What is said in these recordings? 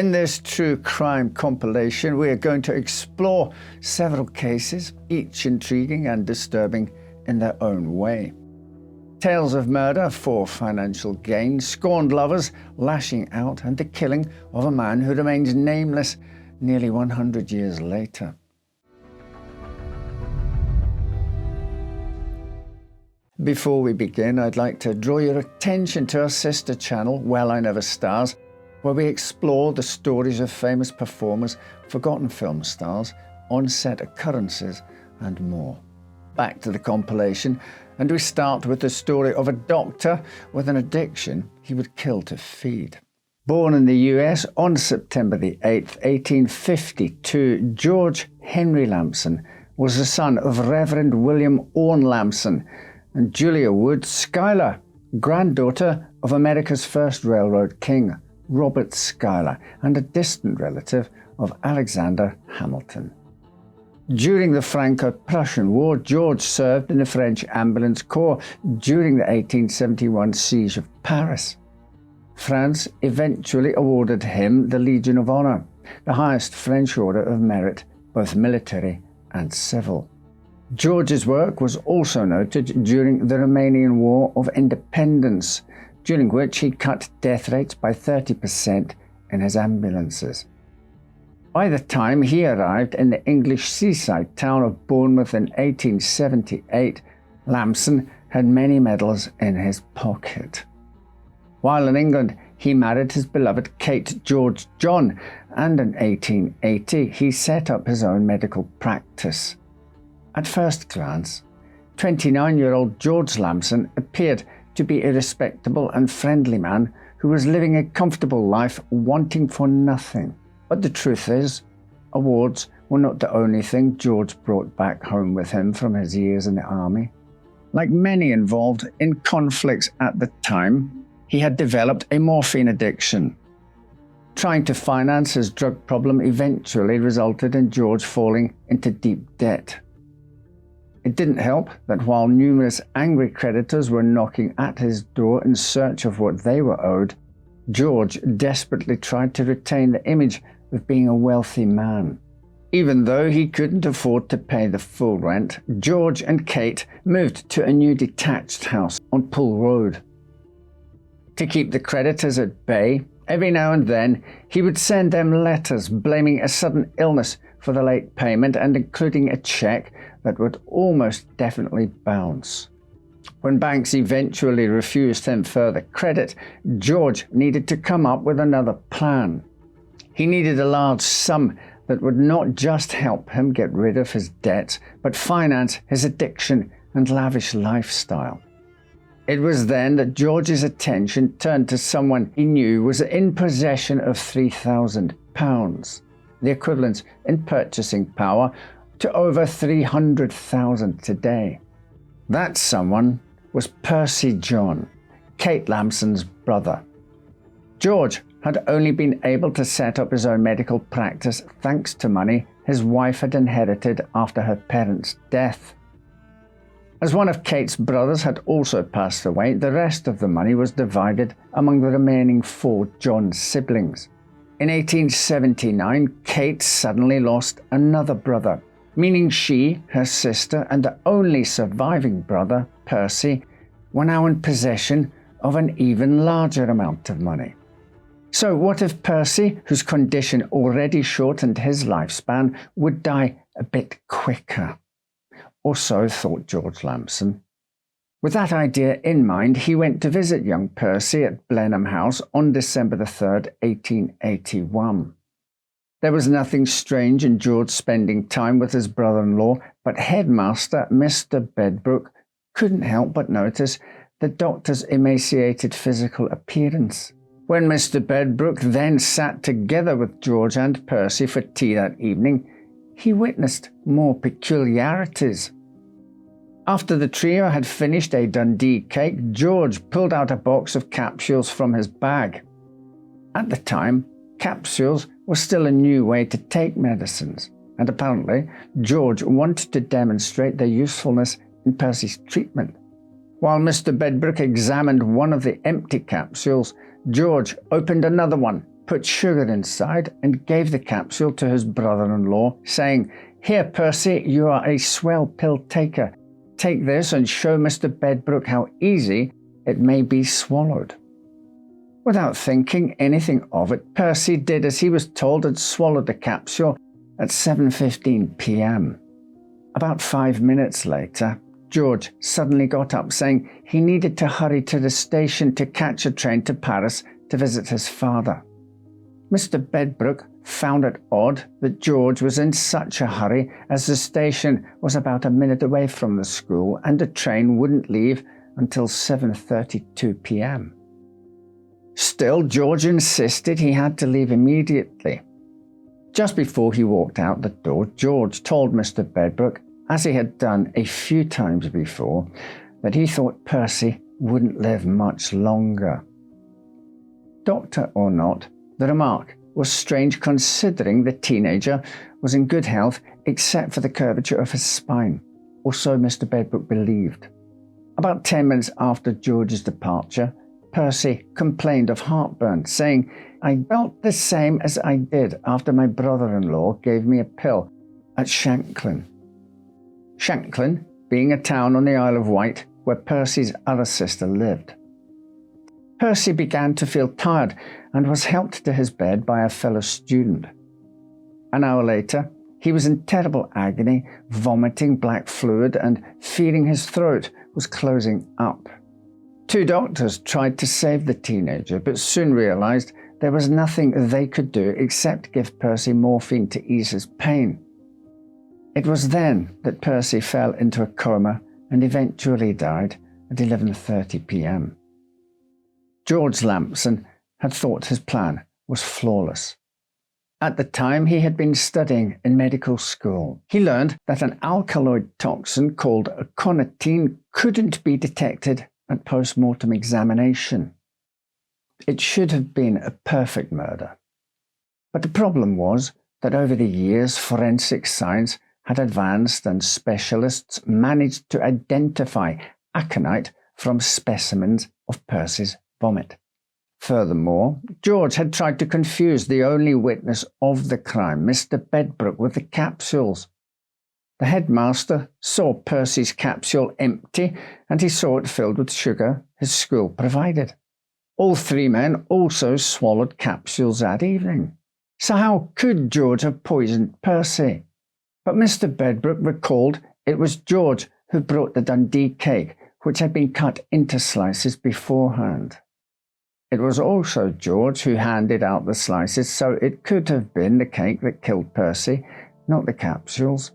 In this true crime compilation, we are going to explore several cases, each intriguing and disturbing in their own way. Tales of murder for financial gain, scorned lovers lashing out, and the killing of a man who remains nameless nearly 100 years later. Before we begin, I'd like to draw your attention to our sister channel, Well I Never Stars, where we explore the stories of famous performers, forgotten film stars, on-set occurrences, and more. Back to the compilation, and we start with the story of a doctor with an addiction he would kill to feed. Born in the US on September the 8th, 1852, George Henry Lamson was the son of Reverend William Orne Lamson and Julia Wood Schuyler, granddaughter of America's first railroad king, Robert Schuyler, and a distant relative of Alexander Hamilton. During the Franco-Prussian War, George served in the French Ambulance Corps during the 1871 siege of Paris. France eventually awarded him the Legion of Honor, the highest French order of merit, both military and civil. George's work was also noted during the Romanian War of Independence, during which he cut death rates by 30% in his ambulances. By the time he arrived in the English seaside town of Bournemouth in 1878, Lamson had many medals in his pocket. While in England, he married his beloved Kate George John, and in 1880 he set up his own medical practice. At first glance, 29-year-old George Lamson appeared to be a respectable and friendly man who was living a comfortable life, wanting for nothing. But the truth is, awards were not the only thing George brought back home with him from his years in the army. Like many involved in conflicts at the time, he had developed a morphine addiction. Trying to finance his drug problem eventually resulted in George falling into deep debt. It didn't help that while numerous angry creditors were knocking at his door in search of what they were owed, George desperately tried to retain the image of being a wealthy man. Even though he couldn't afford to pay the full rent, George and Kate moved to a new detached house on Poole Road. To keep the creditors at bay, every now and then he would send them letters blaming a sudden illness for the late payment and including a check that would almost definitely bounce. When banks eventually refused him further credit, George needed to come up with another plan. He needed a large sum that would not just help him get rid of his debts, but finance his addiction and lavish lifestyle. It was then that George's attention turned to someone he knew was in possession of £3,000, the equivalent in purchasing power to over $300,000 today. That someone was Percy John, Kate Lamson's brother. George had only been able to set up his own medical practice thanks to money his wife had inherited after her parents' death. As one of Kate's brothers had also passed away, the rest of the money was divided among the remaining 4 John siblings. In 1879, Kate suddenly lost another brother, meaning she, her sister, and the only surviving brother, Percy, were now in possession of an even larger amount of money. So what if Percy, whose condition already shortened his lifespan, would die a bit quicker? Or so thought George Lamson. With that idea in mind, he went to visit young Percy at Blenheim House on December the 3rd, 1881. There was nothing strange in George spending time with his brother-in-law, but headmaster Mr. Bedbrook couldn't help but notice the doctor's emaciated physical appearance. When Mr. Bedbrook then sat together with George and Percy for tea that evening, he witnessed more peculiarities. After the trio had finished a Dundee cake, George pulled out a box of capsules from his bag. At the time, capsules was still a new way to take medicines, and apparently George wanted to demonstrate their usefulness in Percy's treatment. While Mr. Bedbrook examined one of the empty capsules, George opened another one, put sugar inside and gave the capsule to his brother-in-law, saying, "Here, Percy, you are a swell pill taker. Take this and show Mr. Bedbrook how easy it may be swallowed." Without thinking anything of it, Percy did as he was told and swallowed the capsule at 7:15 p.m. About 5 minutes later, George suddenly got up saying he needed to hurry to the station to catch a train to Paris to visit his father. Mr. Bedbrook found it odd that George was in such a hurry, as the station was about a minute away from the school and the train wouldn't leave until 7:32 p.m. Still, George insisted he had to leave immediately. Just before he walked out the door, George told Mr. Bedbrook, as he had done a few times before, that he thought Percy wouldn't live much longer. Doctor or not, the remark was strange considering the teenager was in good health except for the curvature of his spine, or so Mr. Bedbrook believed. About 10 minutes after George's departure, Percy complained of heartburn, saying, "I felt the same as I did after my brother-in-law gave me a pill at Shanklin." Shanklin being a town on the Isle of Wight where Percy's other sister lived. Percy began to feel tired and was helped to his bed by a fellow student. An hour later, he was in terrible agony, vomiting black fluid and feeling his throat was closing up. 2 doctors tried to save the teenager, but soon realized there was nothing they could do except give Percy morphine to ease his pain. It was then that Percy fell into a coma and eventually died at 11:30 p.m. George Lamson had thought his plan was flawless. At the time, he had been studying in medical school. He learned that an alkaloid toxin called aconitine couldn't be detected at post-mortem examination. It should have been a perfect murder. But the problem was that over the years, forensic science had advanced and specialists managed to identify aconite from specimens of Percy's vomit. Furthermore, George had tried to confuse the only witness of the crime, Mr. Bedbrook, with the capsules. The headmaster saw Percy's capsule empty and he saw it filled with sugar his school provided. All 3 men also swallowed capsules that evening. So how could George have poisoned Percy? But Mr. Bedbrook recalled it was George who brought the Dundee cake, which had been cut into slices beforehand. It was also George who handed out the slices, so it could have been the cake that killed Percy, not the capsules.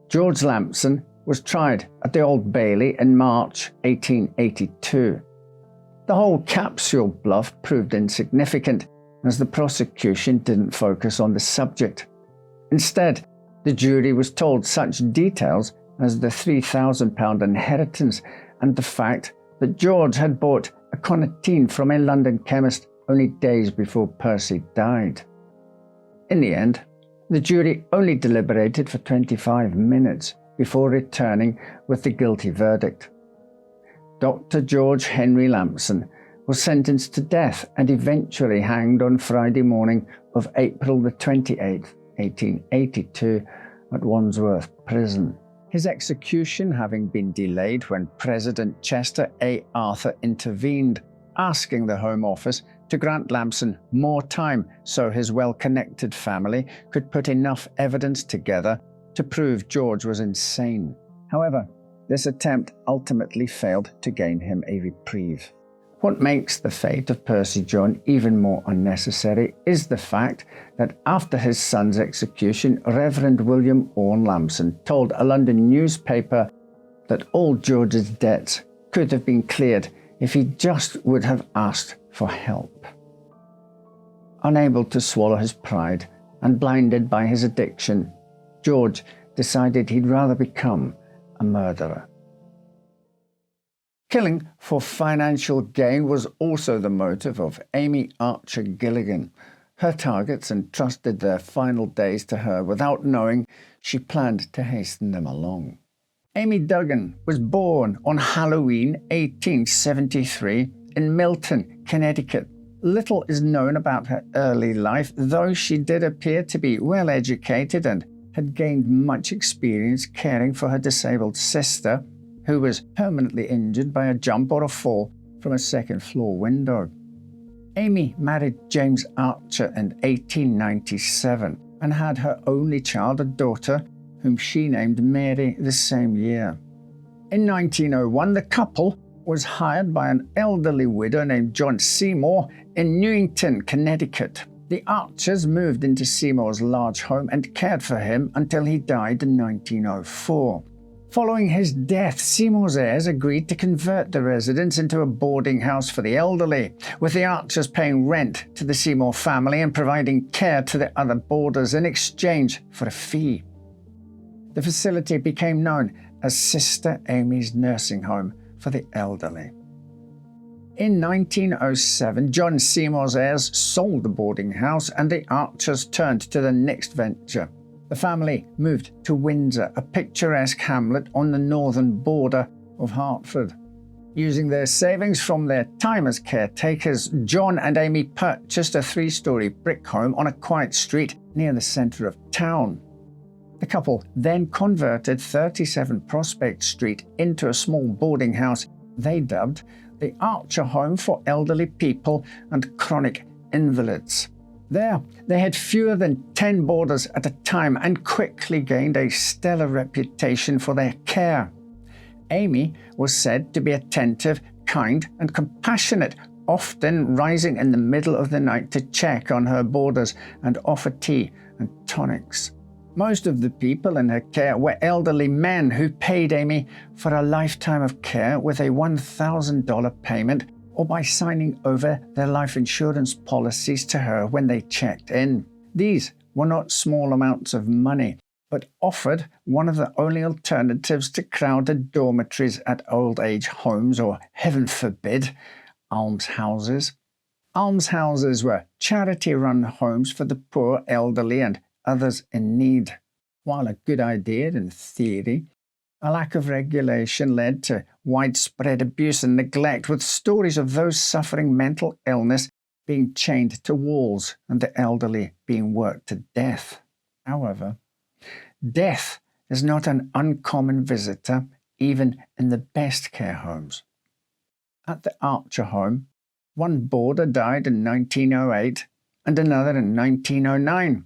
George Lamson was tried at the Old Bailey in March 1882. The whole capsule bluff proved insignificant, as the prosecution didn't focus on the subject. Instead, the jury was told such details as the £3,000 inheritance and the fact that George had bought aconitine from a London chemist only days before Percy died. In the end, the jury only deliberated for 25 minutes before returning with the guilty verdict. Dr. George Henry Lamson was sentenced to death and eventually hanged on Friday morning of April the 28th, 1882 at Wandsworth Prison. His execution having been delayed when President Chester A. Arthur intervened, asking the Home Office to grant Lamson more time so his well-connected family could put enough evidence together to prove George was insane. However, this attempt ultimately failed to gain him a reprieve. What makes the fate of Percy John even more unnecessary is the fact that after his son's execution, Reverend William Orne Lamson told a London newspaper that all George's debts could have been cleared if he just would have asked for help. Unable to swallow his pride and blinded by his addiction, George decided he'd rather become a murderer. Killing for financial gain was also the motive of Amy Archer Gilligan. Her targets entrusted their final days to her without knowing she planned to hasten them along. Amy Duggan was born on Halloween 1873 in Milton, Connecticut. Little is known about her early life, though she did appear to be well educated and had gained much experience caring for her disabled sister, who was permanently injured by a jump or a fall from a second-floor window. Amy married James Archer in 1897 and had her only child, a daughter, whom she named Mary the same year. In 1901, the couple was hired by an elderly widow named John Seymour in Newington, Connecticut. The Archers moved into Seymour's large home and cared for him until he died in 1904. Following his death, Seymour's heirs agreed to convert the residence into a boarding house for the elderly, with the Archers paying rent to the Seymour family and providing care to the other boarders in exchange for a fee. The facility became known as Sister Amy's Nursing Home for the elderly. In 1907, John Seymour's heirs sold the boarding house and the Archers turned to the next venture. The family moved to Windsor, a picturesque hamlet on the northern border of Hartford. Using their savings from their time as caretakers, John and Amy purchased a 3-story brick home on a quiet street near the centre of town. The couple then converted 37 Prospect Street into a small boarding house they dubbed the Archer Home for Elderly People and Chronic Invalids. There, they had fewer than 10 boarders at a time and quickly gained a stellar reputation for their care. Amy was said to be attentive, kind, and compassionate, often rising in the middle of the night to check on her boarders and offer tea and tonics. Most of the people in her care were elderly men who paid Amy for a lifetime of care with a $1,000 payment or by signing over their life insurance policies to her when they checked in. These were not small amounts of money, but offered one of the only alternatives to crowded dormitories at old age homes or, heaven forbid, almshouses. Almshouses were charity-run homes for the poor, elderly, and others in need. While a good idea in theory, a lack of regulation led to widespread abuse and neglect, with stories of those suffering mental illness being chained to walls and the elderly being worked to death. However, death is not an uncommon visitor, even in the best care homes. At the Archer home, one boarder died in 1908 and another in 1909.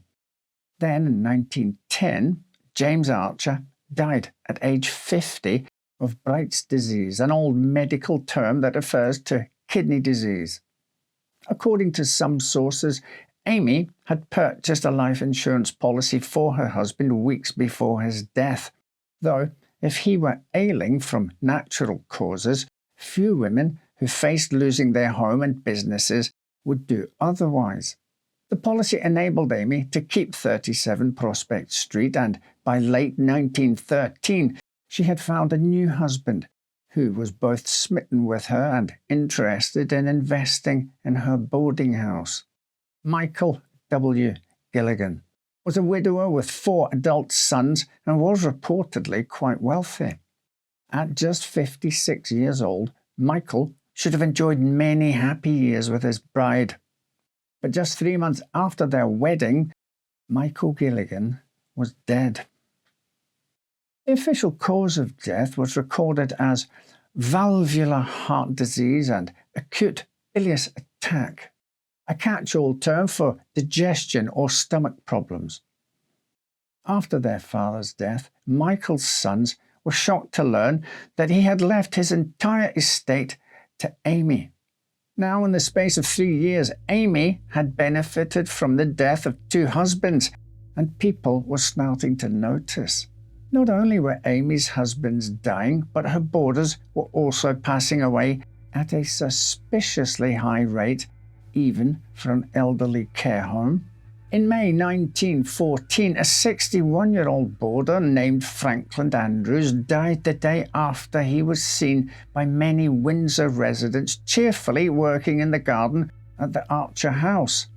Then, in 1910, James Archer died at age 50 of Bright's disease, an old medical term that refers to kidney disease. According to some sources, Amy had purchased a life insurance policy for her husband weeks before his death, though if he were ailing from natural causes, few women who faced losing their home and businesses would do otherwise. The policy enabled Amy to keep 37 Prospect Street, and by late 1913, she had found a new husband who was both smitten with her and interested in investing in her boarding house. Michael W. Gilligan was a widower with 4 adult sons and was reportedly quite wealthy. At just 56 years old, Michael should have enjoyed many happy years with his bride. But just 3 months after their wedding, Michael Gilligan was dead. The official cause of death was recorded as valvular heart disease and acute bilious attack, a catch-all term for digestion or stomach problems. After their father's death, Michael's sons were shocked to learn that he had left his entire estate to Amy. Now, in the space of 3 years, Amy had benefited from the death of 2 husbands, and people were starting to notice. Not only were Amy's husbands dying, but her boarders were also passing away at a suspiciously high rate, even for an elderly care home. In May 1914, a 61-year-old boarder named Franklin Andrews died the day after he was seen by many Windsor residents cheerfully working in the garden at the Archer house.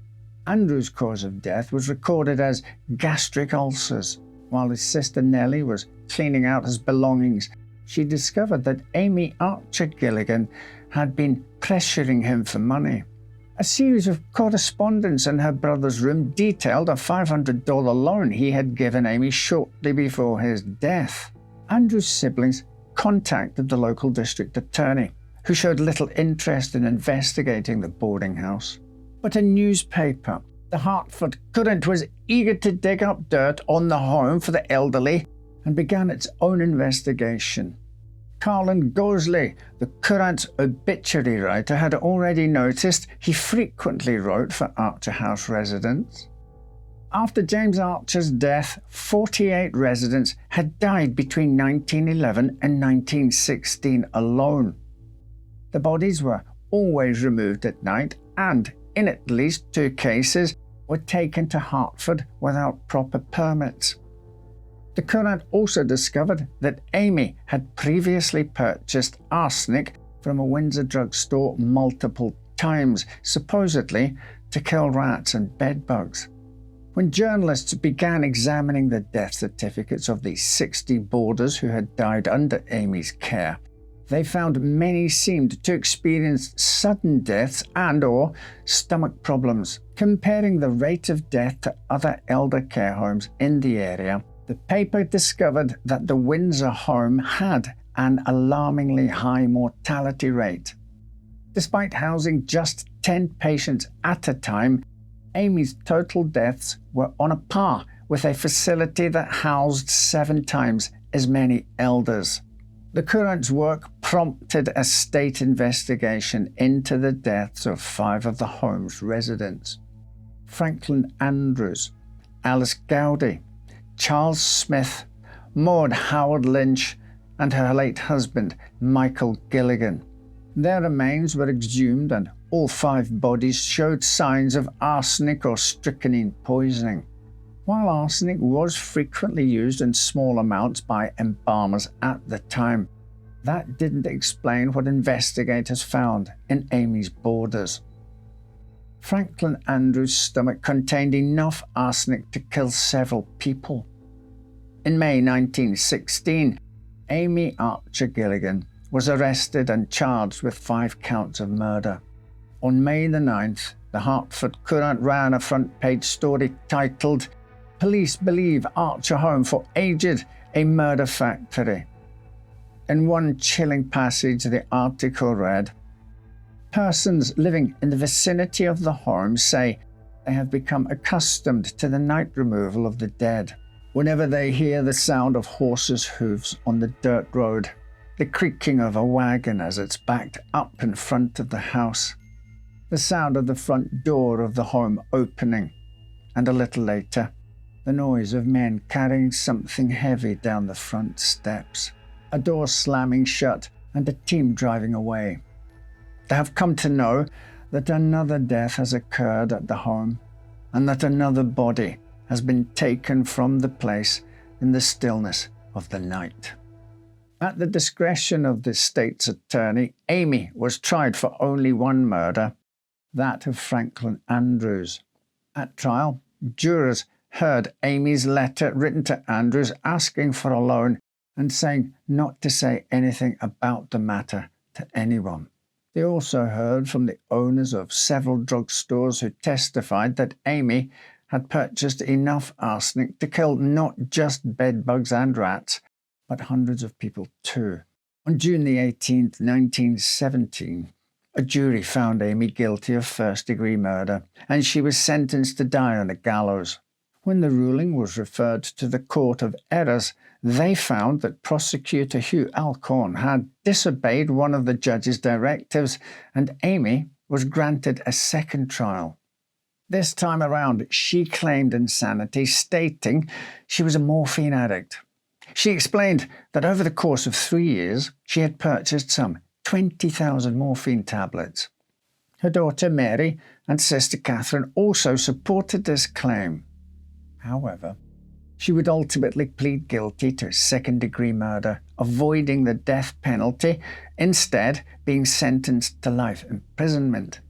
Andrews' cause of death was recorded as gastric ulcers. While his sister Nellie was cleaning out his belongings, she discovered that Amy Archer Gilligan had been pressuring him for money. A series of correspondence in her brother's room detailed a $500 loan he had given Amy shortly before his death. Andrew's siblings contacted the local district attorney, who showed little interest in investigating the boarding house. But a newspaper, the Hartford Courant, was eager to dig up dirt on the home for the elderly and began its own investigation. Carlin Gosley, the Courant's obituary writer, had already noticed he frequently wrote for Archer House residents. After James Archer's death, 48 residents had died between 1911 and 1916 alone. The bodies were always removed at night and, in at least 2 cases, were taken to Hartford without proper permits. The Courant also discovered that Amy had previously purchased arsenic from a Windsor drugstore multiple times, supposedly to kill rats and bedbugs. When journalists began examining the death certificates of the 60 boarders who had died under Amy's care, they found many seemed to experience sudden deaths and/or stomach problems. Comparing the rate of death to other elder care homes in the area, the paper discovered that the Windsor home had an alarmingly high mortality rate. Despite housing just 10 patients at a time, Amy's total deaths were on a par with a facility that housed 7 times as many elders. The Courant's work prompted a state investigation into the deaths of 5 of the home's residents: Franklin Andrews, Alice Gowdy, Charles Smith, Maud Howard Lynch, and her late husband, Michael Gilligan. Their remains were exhumed and all 5 bodies showed signs of arsenic or strychnine poisoning. While arsenic was frequently used in small amounts by embalmers at the time, that didn't explain what investigators found in Amy's boarders. Franklin Andrews' stomach contained enough arsenic to kill several people. In May 1916, Amy Archer Gilligan was arrested and charged with 5 counts of murder. On May the 9th, the Hartford Courant ran a front-page story titled, "Police Believe Archer Home for Aged a Murder Factory." In one chilling passage, the article read, "Persons living in the vicinity of the home say they have become accustomed to the night removal of the dead. Whenever they hear the sound of horses' hooves on the dirt road, the creaking of a wagon as it's backed up in front of the house, the sound of the front door of the home opening, and a little later, the noise of men carrying something heavy down the front steps, a door slamming shut, and a team driving away. They have come to know that another death has occurred at the home, and that another body has been taken from the place in the stillness of the night." At the discretion of the state's attorney, Amy was tried for only 1 murder, that of Franklin Andrews. At trial, jurors heard Amy's letter written to Andrews asking for a loan and saying not to say anything about the matter to anyone. They also heard from the owners of several drugstores who testified that Amy had purchased enough arsenic to kill not just bedbugs and rats, but hundreds of people too. On June the 18th, 1917, a jury found Amy guilty of first-degree murder, and she was sentenced to die on a gallows. When the ruling was referred to the Court of Errors, they found that prosecutor Hugh Alcorn had disobeyed one of the judge's directives, and Amy was granted a second trial. This time around, she claimed insanity, stating she was a morphine addict. She explained that over the course of 3 years, she had purchased some 20,000 morphine tablets. Her daughter Mary and sister Catherine also supported this claim. However, she would ultimately plead guilty to second-degree murder, avoiding the death penalty, instead being sentenced to life imprisonment.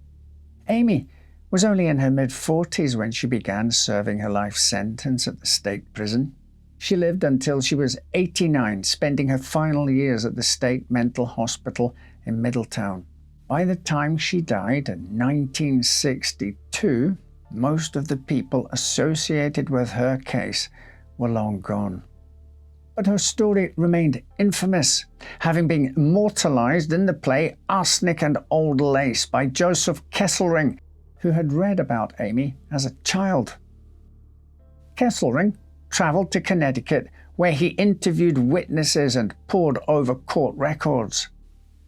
Amy was only in her mid-40s when she began serving her life sentence at the state prison. She lived until she was 89, spending her final years at the state mental hospital in Middletown. By the time she died in 1962, most of the people associated with her case were long gone. But her story remained infamous, having been immortalized in the play Arsenic and Old Lace by Joseph Kesselring, who had read about Amy as a child. Kesselring traveled to Connecticut, where he interviewed witnesses and pored over court records.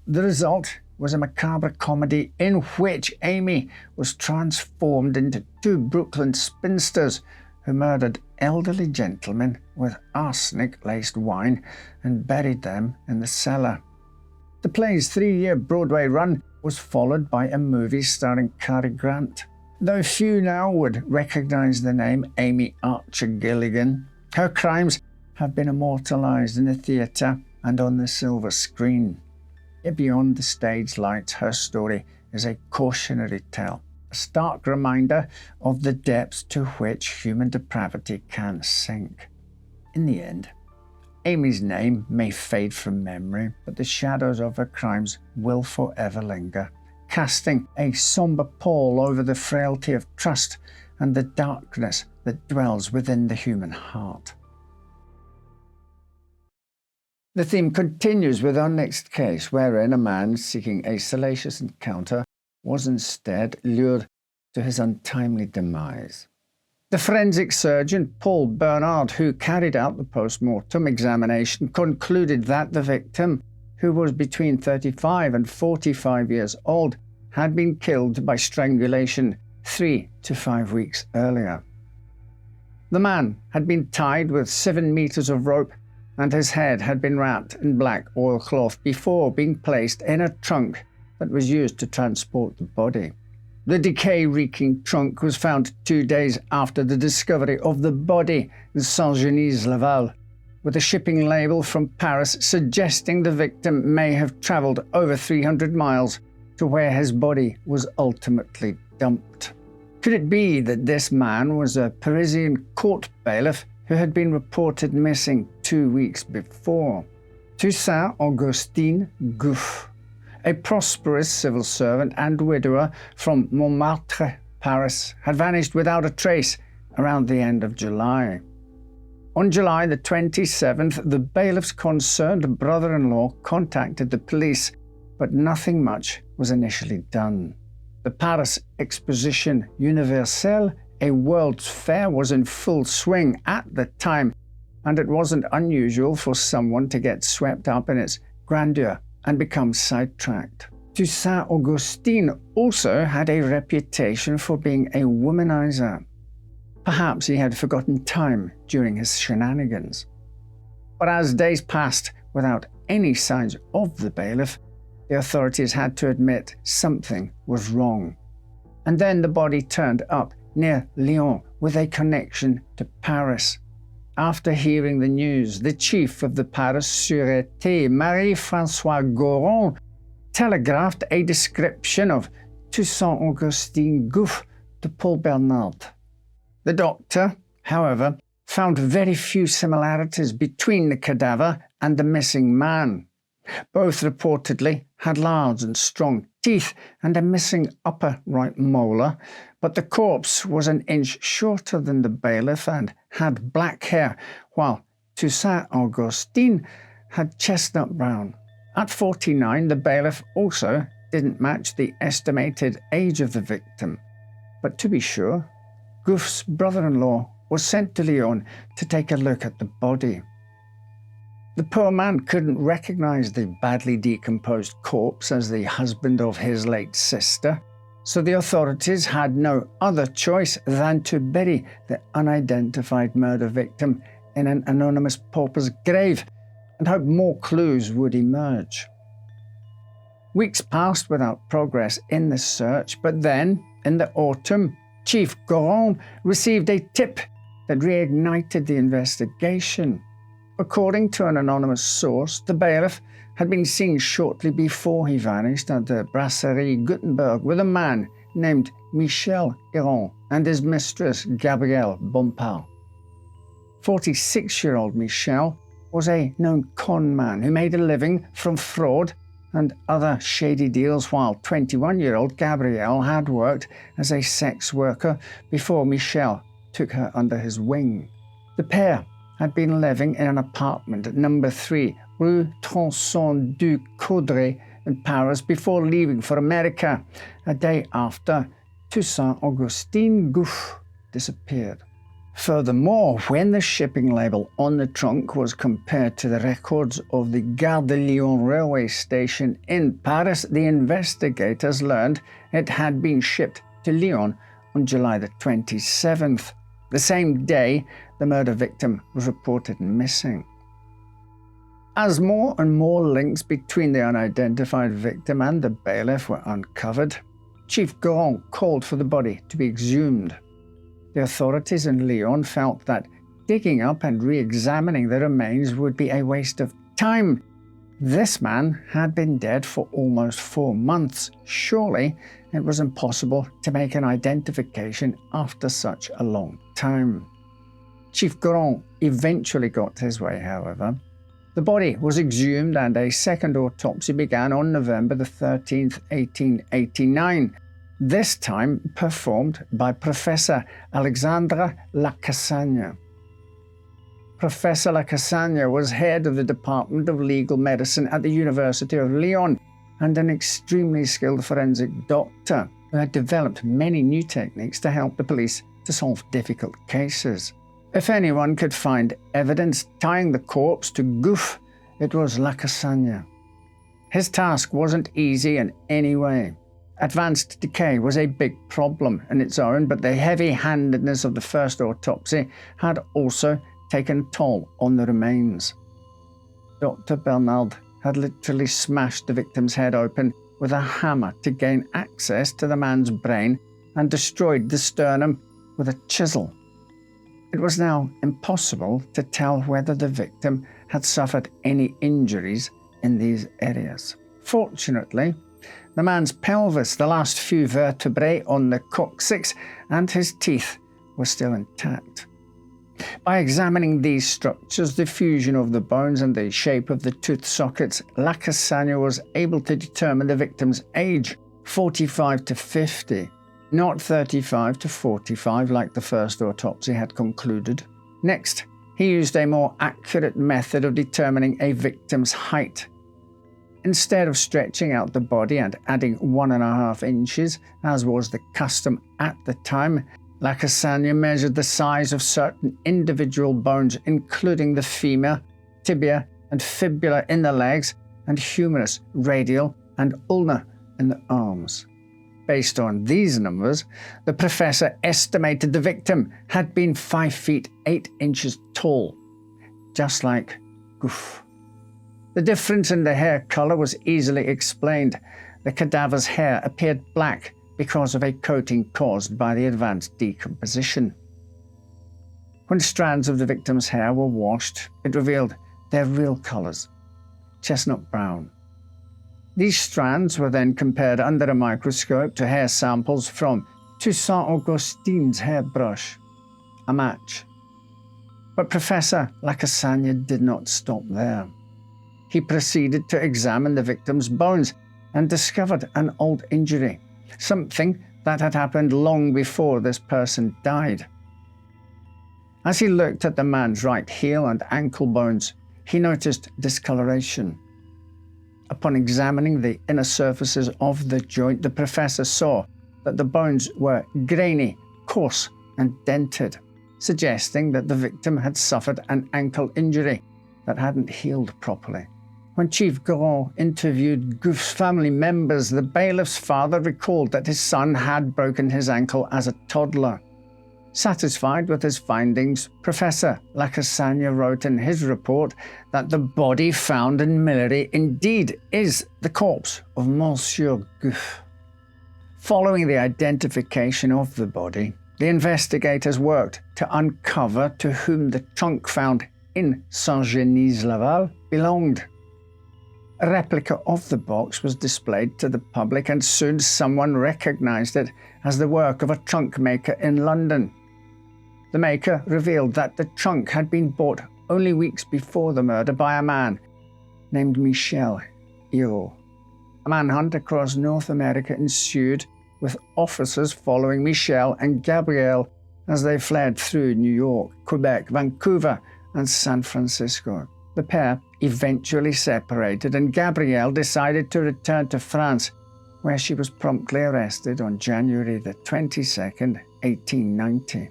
The result was a macabre comedy in which Amy was transformed into two Brooklyn spinsters who murdered elderly gentlemen with arsenic-laced wine and buried them in the cellar. The play's 3-year Broadway run was followed by a movie starring Cary Grant. Though few now would recognize the name Amy Archer Gilligan, her crimes have been immortalized in the theatre and on the silver screen. Yet beyond the stage lights, her story is a cautionary tale, a stark reminder of the depths to which human depravity can sink. In the end, Amy's name may fade from memory, but the shadows of her crimes will forever linger, casting a somber pall over the frailty of trust and the darkness that dwells within the human heart. The theme continues with our next case, wherein a man seeking a salacious encounter was instead lured to his untimely demise. The forensic surgeon, Paul Bernard, who carried out the post-mortem examination, concluded that the victim, who was between 35 and 45 years old, had been killed by strangulation 3 to 5 weeks earlier. The man had been tied with 7 meters of rope, and his head had been wrapped in black oilcloth before being placed in a trunk that was used to transport the body. The decay-reeking trunk was found 2 days after the discovery of the body in Saint-Genis-Laval, with a shipping label from Paris suggesting the victim may have travelled over 300 miles to where his body was ultimately dumped. Could it be that this man was a Parisian court bailiff who had been reported missing 2 weeks before? Toussaint Augustin Gouffe, a prosperous civil servant and widower from Montmartre, Paris, had vanished without a trace around the end of July. On July the 27th, the bailiff's concerned brother-in-law contacted the police, but nothing much was initially done. The Paris Exposition Universelle, a World's Fair, was in full swing at the time, and it wasn't unusual for someone to get swept up in its grandeur and become sidetracked. Toussaint Augustin also had a reputation for being a womanizer. Perhaps he had forgotten time during his shenanigans. But as days passed without any signs of the bailiff, the authorities had to admit something was wrong. And then the body turned up near Lyon with a connection to Paris. After hearing the news, the chief of the Paris Sûreté, Marie-François Goron, telegraphed a description of Toussaint Augustin Gouffe to Paul Bernard. The doctor, however, found very few similarities between the cadaver and the missing man. Both reportedly had large and strong teeth and a missing upper right molar, but the corpse was an inch shorter than the bailiff and had black hair, while Toussaint Augustin had chestnut brown. At 49, the bailiff also didn't match the estimated age of the victim. But to be sure, Gouffe's brother-in-law was sent to Lyon to take a look at the body. The poor man couldn't recognize the badly decomposed corpse as the husband of his late sister, so the authorities had no other choice than to bury the unidentified murder victim in an anonymous pauper's grave and hope more clues would emerge. Weeks passed without progress in the search, but then, in the autumn, Chief Goron received a tip that reignited the investigation. According to an anonymous source, the bailiff had been seen shortly before he vanished at the Brasserie Gutenberg with a man named Michel Héron and his mistress Gabrielle Bompard. 46-year-old Michel was a known con man who made a living from fraud and other shady deals, while 21-year-old Gabrielle had worked as a sex worker before Michel took her under his wing. The pair had been living in an apartment at number 3, Rue Tronçon du Coudray in Paris before leaving for America, a day after Toussaint Augustine Gouffe disappeared. Furthermore, when the shipping label on the trunk was compared to the records of the Gare de Lyon railway station in Paris, the investigators learned it had been shipped to Lyon on July the 27th. The same day, the murder victim was reported missing. As more and more links between the unidentified victim and the bailiff were uncovered, Chief Goron called for the body to be exhumed. The authorities in Lyon felt that digging up and re-examining the remains would be a waste of time. This man had been dead for almost 4 months. Surely it was impossible to make an identification after such a long time. Chief Goron eventually got his way, however. The body was exhumed and a second autopsy began on November the 13th, 1889. This time performed by Professor Alexandre Lacassagne. Professor Lacassagne was head of the Department of Legal Medicine at the University of Lyon and an extremely skilled forensic doctor who had developed many new techniques to help the police to solve difficult cases. If anyone could find evidence tying the corpse to Gouffe, it was Lacassagne. His task wasn't easy in any way. Advanced decay was a big problem in its own, but the heavy-handedness of the first autopsy had also taken a toll on the remains. Dr. Bernard had literally smashed the victim's head open with a hammer to gain access to the man's brain and destroyed the sternum with a chisel. It was now impossible to tell whether the victim had suffered any injuries in these areas. Fortunately, the man's pelvis, the last few vertebrae on the coccyx, and his teeth were still intact. By examining these structures, the fusion of the bones and the shape of the tooth sockets, Lacassagne was able to determine the victim's age, 45 to 50, not 35 to 45 like the first autopsy had concluded. Next, he used a more accurate method of determining a victim's height. Instead of stretching out the body and adding 1.5 inches, as was the custom at the time, Lacassagne measured the size of certain individual bones, including the femur, tibia, and fibula in the legs, and humerus, radial, and ulna in the arms. Based on these numbers, the professor estimated the victim had been 5 feet 8 inches tall, just like Gouffe. The difference in the hair color was easily explained. The cadaver's hair appeared black because of a coating caused by the advanced decomposition. When strands of the victim's hair were washed, it revealed their real colors, chestnut brown. These strands were then compared under a microscope to hair samples from Toussaint Augustine's hairbrush, a match. But Professor Lacassagne did not stop there. He proceeded to examine the victim's bones and discovered an old injury, something that had happened long before this person died. As he looked at the man's right heel and ankle bones, he noticed discoloration. Upon examining the inner surfaces of the joint, the professor saw that the bones were grainy, coarse, and dented, suggesting that the victim had suffered an ankle injury that hadn't healed properly. When Chief Goron interviewed Gouffe's family members, the bailiff's father recalled that his son had broken his ankle as a toddler. Satisfied with his findings, Professor Lacassagne wrote in his report that the body found in Millery indeed is the corpse of Monsieur Gouffe. Following the identification of the body, the investigators worked to uncover to whom the trunk found in Saint-Genis-Laval belonged. A replica of the box was displayed to the public, and soon someone recognized it as the work of a trunk maker in London. The maker revealed that the trunk had been bought only weeks before the murder by a man named Michel Yale. A manhunt across North America ensued, with officers following Michel and Gabrielle as they fled through New York, Quebec, Vancouver, and San Francisco. The pair eventually separated, and Gabrielle decided to return to France, where she was promptly arrested on January the 22nd, 1890.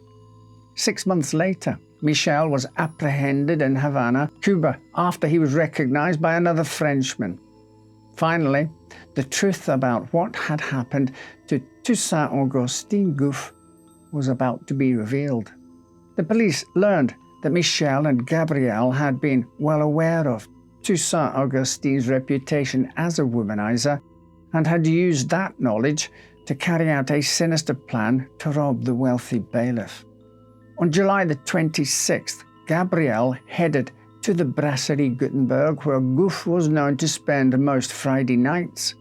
6 months later, Michel was apprehended in Havana, Cuba, after he was recognized by another Frenchman. Finally, the truth about what had happened to Toussaint Augustine Gouffe was about to be revealed. The police learned that Michel and Gabrielle had been well aware of Toussaint Augustine's reputation as a womanizer and had used that knowledge to carry out a sinister plan to rob the wealthy bailiff. On July the 26th, Gabrielle headed to the Brasserie Gutenberg, where Gouffe was known to spend most Friday nights.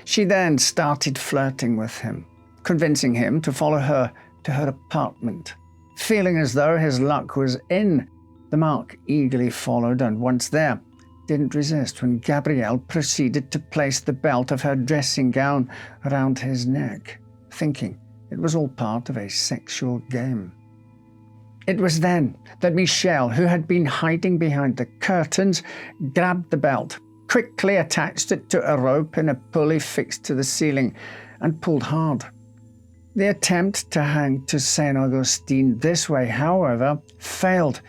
She then started flirting with him, convincing him to follow her to her apartment. Feeling as though his luck was in, the Mark eagerly followed, and once there, didn't resist when Gabrielle proceeded to place the belt of her dressing gown around his neck, thinking it was all part of a sexual game. It was then that Michel, who had been hiding behind the curtains, grabbed the belt, quickly attached it to a rope in a pulley fixed to the ceiling, and pulled hard. The attempt to hang Toussaint Augustine this way, however, failed,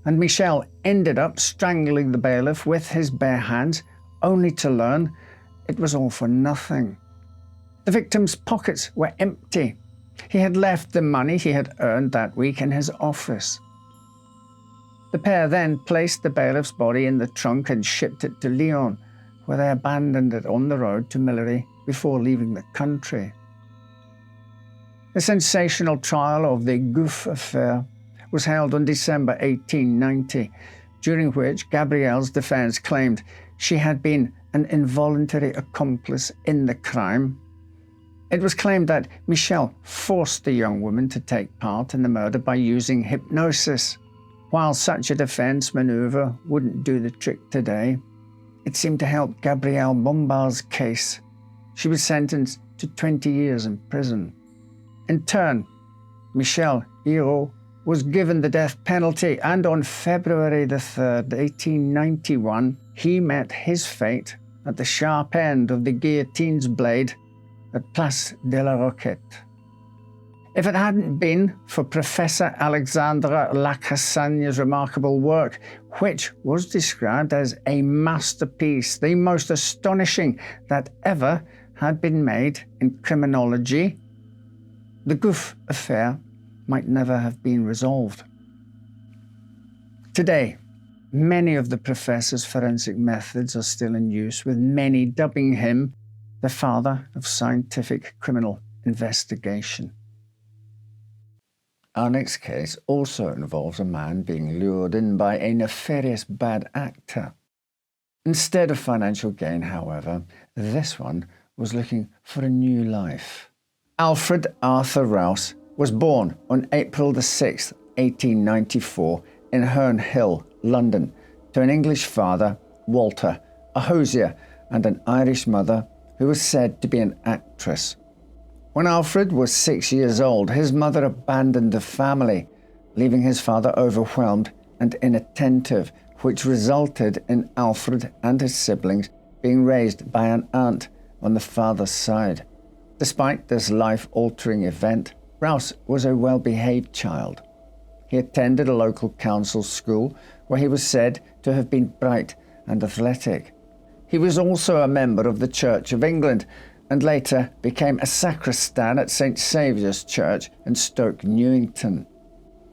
and Michel ended up strangling the bailiff with his bare hands, only to learn it was all for nothing. The victim's pockets were empty. He had left the money he had earned that week in his office. The pair then placed the bailiff's body in the trunk and shipped it to Lyon, where they abandoned it on the road to Millery before leaving the country. The sensational trial of the Gouffe Affair was held on December 1890, during which Gabrielle's defense claimed she had been an involuntary accomplice in the crime. It was claimed that Michel forced the young woman to take part in the murder by using hypnosis. While such a defense maneuver wouldn't do the trick today, it seemed to help Gabrielle Bombard's case. She was sentenced to 20 years in prison. In turn, Michel Hirault was given the death penalty, and on February the 3rd, 1891, he met his fate at the sharp end of the guillotine's blade at Place de la Roquette. If it hadn't been for Professor Alexandre Lacassagne's remarkable work, which was described as a masterpiece, the most astonishing that ever had been made in criminology, the Gouffe Affair might never have been resolved. Today, many of the professor's forensic methods are still in use, with many dubbing him the father of scientific criminal investigation. Our next case also involves a man being lured in by a nefarious bad actor. Instead of financial gain, however, this one was looking for a new life. Alfred Arthur Rouse was born on April the 6th, 1894, in Herne Hill, London, to an English father, Walter, a hosier, and an Irish mother who was said to be an actress. When Alfred was 6 years old, his mother abandoned the family, leaving his father overwhelmed and inattentive, which resulted in Alfred and his siblings being raised by an aunt on the father's side. Despite this life-altering event, Rouse was a well-behaved child. He attended a local council school where he was said to have been bright and athletic. He was also a member of the Church of England and later became a sacristan at St. Saviour's Church in Stoke Newington.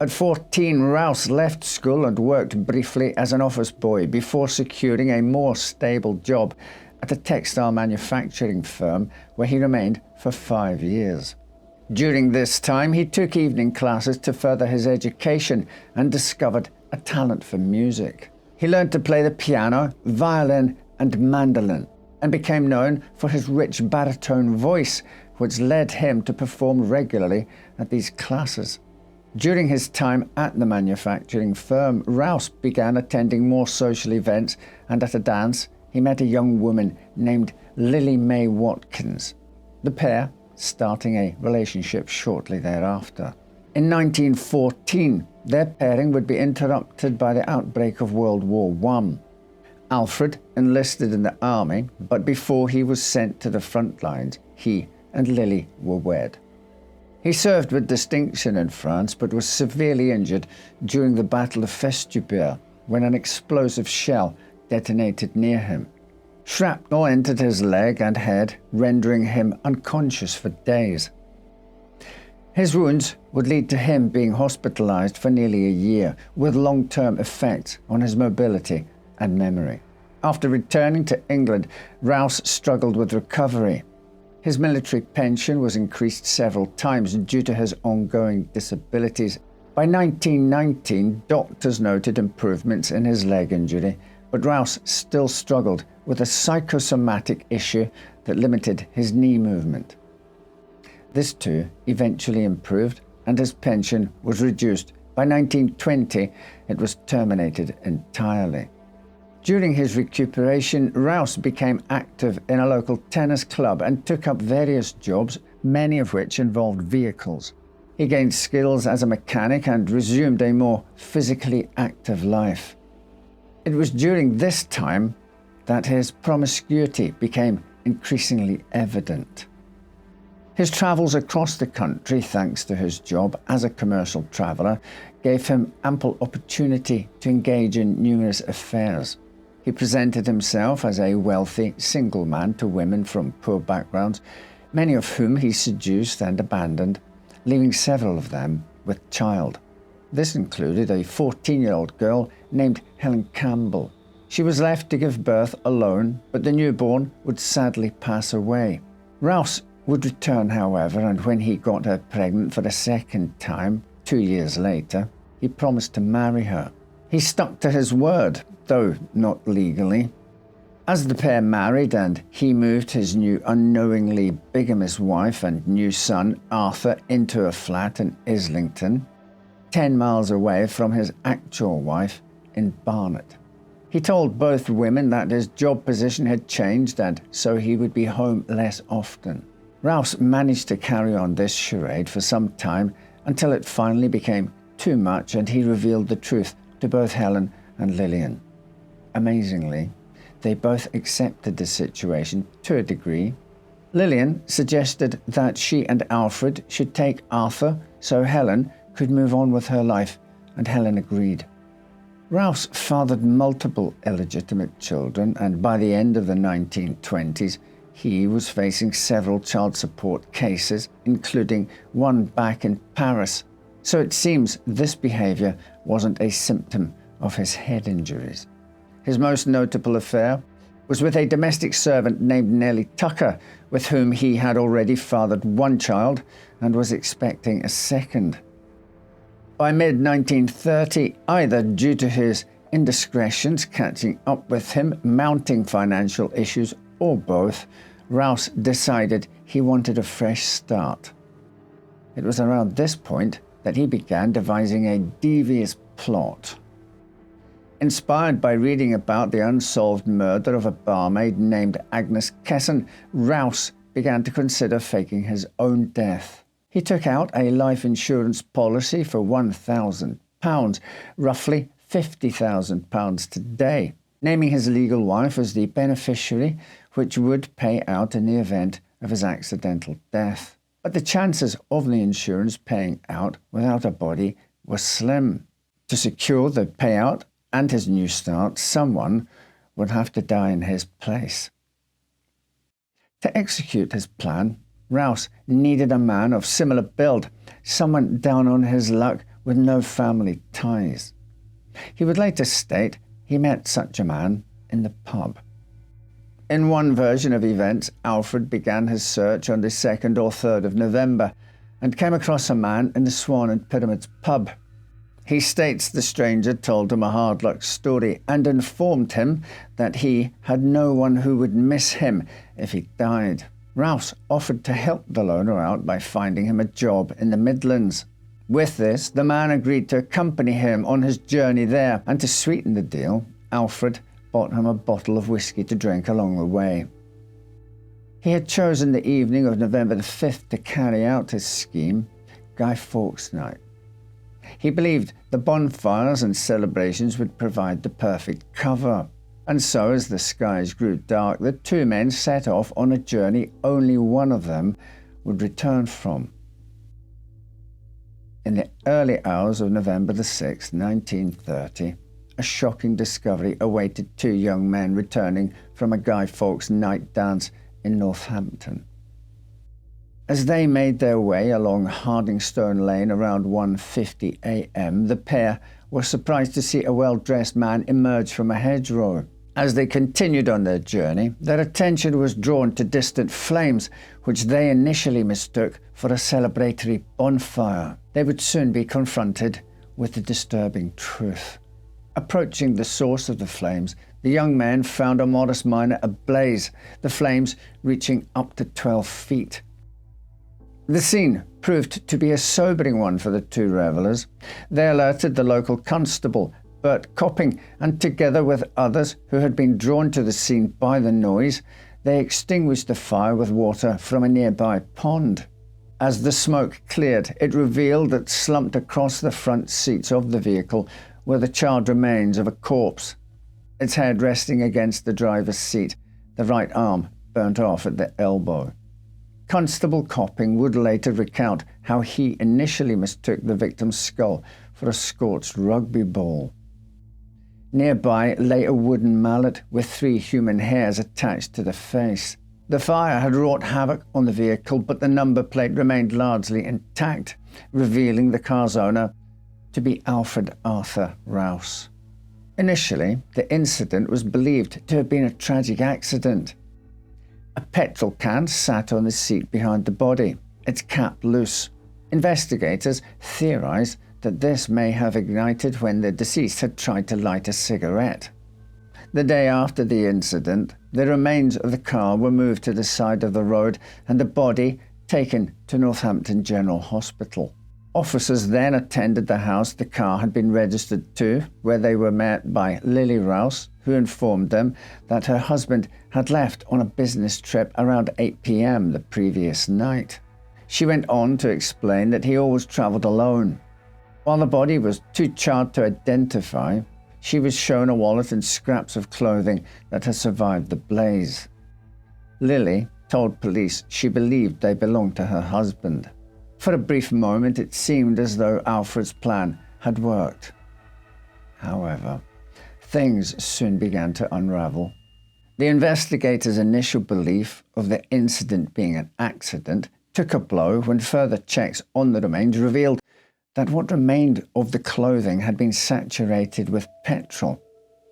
At 14, Rouse left school and worked briefly as an office boy before securing a more stable job at a textile manufacturing firm where he remained for 5 years. During this time, he took evening classes to further his education and discovered a talent for music. He learned to play the piano, violin, and mandolin, and became known for his rich baritone voice, which led him to perform regularly at these classes. During his time at the manufacturing firm, Rouse began attending more social events, and at a dance, he met a young woman named Lily Mae Watkins, the pair starting a relationship shortly thereafter. In 1914, their pairing would be interrupted by the outbreak of World War I. Alfred enlisted in the army, but before he was sent to the front lines, he and Lily were wed. He served with distinction in France, but was severely injured during the Battle of Festubert when an explosive shell detonated near him. Shrapnel entered his leg and head, rendering him unconscious for days. His wounds would lead to him being hospitalized for nearly a year, with long-term effects on his mobility and memory. After returning to England, Rouse struggled with recovery. His military pension was increased several times due to his ongoing disabilities. By 1919, doctors noted improvements in his leg injury, but Rouse still struggled with a psychosomatic issue that limited his knee movement. This too eventually improved, and his pension was reduced. By 1920, it was terminated entirely. During his recuperation, Rouse became active in a local tennis club and took up various jobs, many of which involved vehicles. He gained skills as a mechanic and resumed a more physically active life. It was during this time that his promiscuity became increasingly evident. His travels across the country, thanks to his job as a commercial traveller, gave him ample opportunity to engage in numerous affairs. He presented himself as a wealthy single man to women from poor backgrounds, many of whom he seduced and abandoned, leaving several of them with child. This included a 14-year-old girl named Helen Campbell. She was left to give birth alone, but the newborn would sadly pass away. Rouse would return, however, and when he got her pregnant for the second time, 2 years later, he promised to marry her. He stuck to his word, though not legally. As the pair married and he moved his new unknowingly bigamous wife and new son, Arthur, into a flat in Islington, 10 miles away from his actual wife in Barnet. He told both women that his job position had changed and so he would be home less often. Rouse managed to carry on this charade for some time until it finally became too much and he revealed the truth to both Helen and Lillian. Amazingly, they both accepted the situation to a degree. Lillian suggested that she and Alfred should take Arthur so Helen could move on with her life, and Helen agreed. Rouse fathered multiple illegitimate children, and by the end of the 1920s, he was facing several child support cases, including one back in Paris. So it seems this behavior wasn't a symptom of his head injuries. His most notable affair was with a domestic servant named Nellie Tucker, with whom he had already fathered one child and was expecting a second. By mid-1930, either due to his indiscretions catching up with him, mounting financial issues, or both, Rouse decided he wanted a fresh start. It was around this point that he began devising a devious plot. Inspired by reading about the unsolved murder of a barmaid named Agnes Kesson, Rouse began to consider faking his own death. He took out a life insurance policy for £1,000, roughly £50,000 today, naming his legal wife as the beneficiary, which would pay out in the event of his accidental death. But the chances of the insurance paying out without a body were slim. To secure the payout and his new start, someone would have to die in his place. To execute his plan, Rouse needed a man of similar build, someone down on his luck with no family ties. He would later state he met such a man in the pub. In one version of events, Alfred began his search on the 2nd or 3rd of November and came across a man in the Swan and Pyramids pub. He states the stranger told him a hard luck story and informed him that he had no one who would miss him if he died. Rouse offered to help the loner out by finding him a job in the Midlands. With this, the man agreed to accompany him on his journey there, and to sweeten the deal, Alfred bought him a bottle of whiskey to drink along the way. He had chosen the evening of November the 5th to carry out his scheme, Guy Fawkes Night. He believed the bonfires and celebrations would provide the perfect cover. And so, as the skies grew dark, the two men set off on a journey only one of them would return from. In the early hours of November the 6th, 1930, a shocking discovery awaited two young men returning from a Guy Fawkes night dance in Northampton. As they made their way along Hardingstone Lane around 1:50 a.m, the pair were surprised to see a well-dressed man emerge from a hedgerow. As they continued on their journey, their attention was drawn to distant flames, which they initially mistook for a celebratory bonfire. They would soon be confronted with the disturbing truth. Approaching the source of the flames, the young men found a modest miner ablaze, the flames reaching up to 12 feet. The scene proved to be a sobering one for the two revellers. They alerted the local constable, Bert Copping, and together with others who had been drawn to the scene by the noise, they extinguished the fire with water from a nearby pond. As the smoke cleared, it revealed that slumped across the front seats of the vehicle were the charred remains of a corpse, its head resting against the driver's seat, the right arm burnt off at the elbow. Constable Copping would later recount how he initially mistook the victim's skull for a scorched rugby ball. Nearby lay a wooden mallet with 3 human hairs attached to the face. The fire had wrought havoc on the vehicle, but the number plate remained largely intact, revealing the car's owner to be Alfred Arthur Rouse. Initially, the incident was believed to have been a tragic accident. A petrol can sat on the seat behind the body, its cap loose. Investigators theorized that this may have ignited when the deceased had tried to light a cigarette. The day after the incident, the remains of the car were moved to the side of the road and the body taken to Northampton General Hospital. Officers then attended the house the car had been registered to, where they were met by Lily Rouse, who informed them that her husband had left on a business trip around 8 p.m. the previous night. She went on to explain that he always travelled alone. While the body was too charred to identify, she was shown a wallet and scraps of clothing that had survived the blaze. Lily told police she believed they belonged to her husband. For a brief moment, it seemed as though Alfred's plan had worked. However, things soon began to unravel. The investigators' initial belief of the incident being an accident took a blow when further checks on the remains revealed that what remained of the clothing had been saturated with petrol.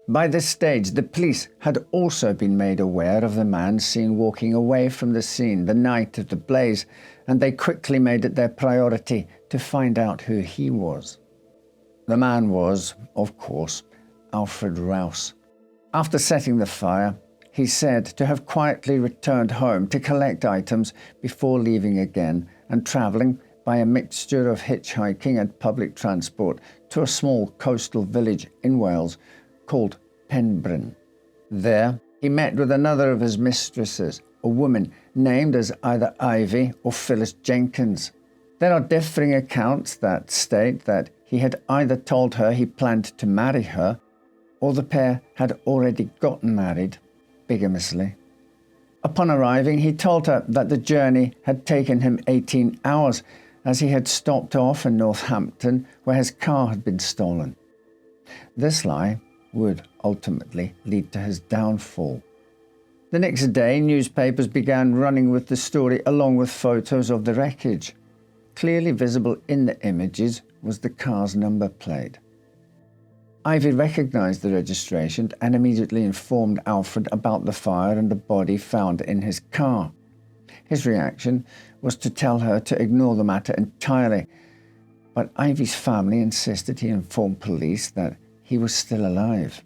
By this stage, the police had also been made aware of the man seen walking away from the scene the night of the blaze, and they quickly made it their priority to find out who he was. The man was, of course, Alfred Rouse. After setting the fire, he said to have quietly returned home to collect items before leaving again and travelling by a mixture of hitchhiking and public transport to a small coastal village in Wales called Penbryn. There, he met with another of his mistresses, a woman named as either Ivy or Phyllis Jenkins. There are differing accounts that state that he had either told her he planned to marry her, or the pair had already gotten married, bigamously. Upon arriving, he told her that the journey had taken him 18 hours, as he had stopped off in Northampton where his car had been stolen. This lie would ultimately lead to his downfall. The next day, newspapers began running with the story along with photos of the wreckage. Clearly visible in the images was the car's number plate. Ivy recognized the registration and immediately informed Alfred about the fire and the body found in his car. His reaction was to tell her to ignore the matter entirely, but Ivy's family insisted he inform police that he was still alive.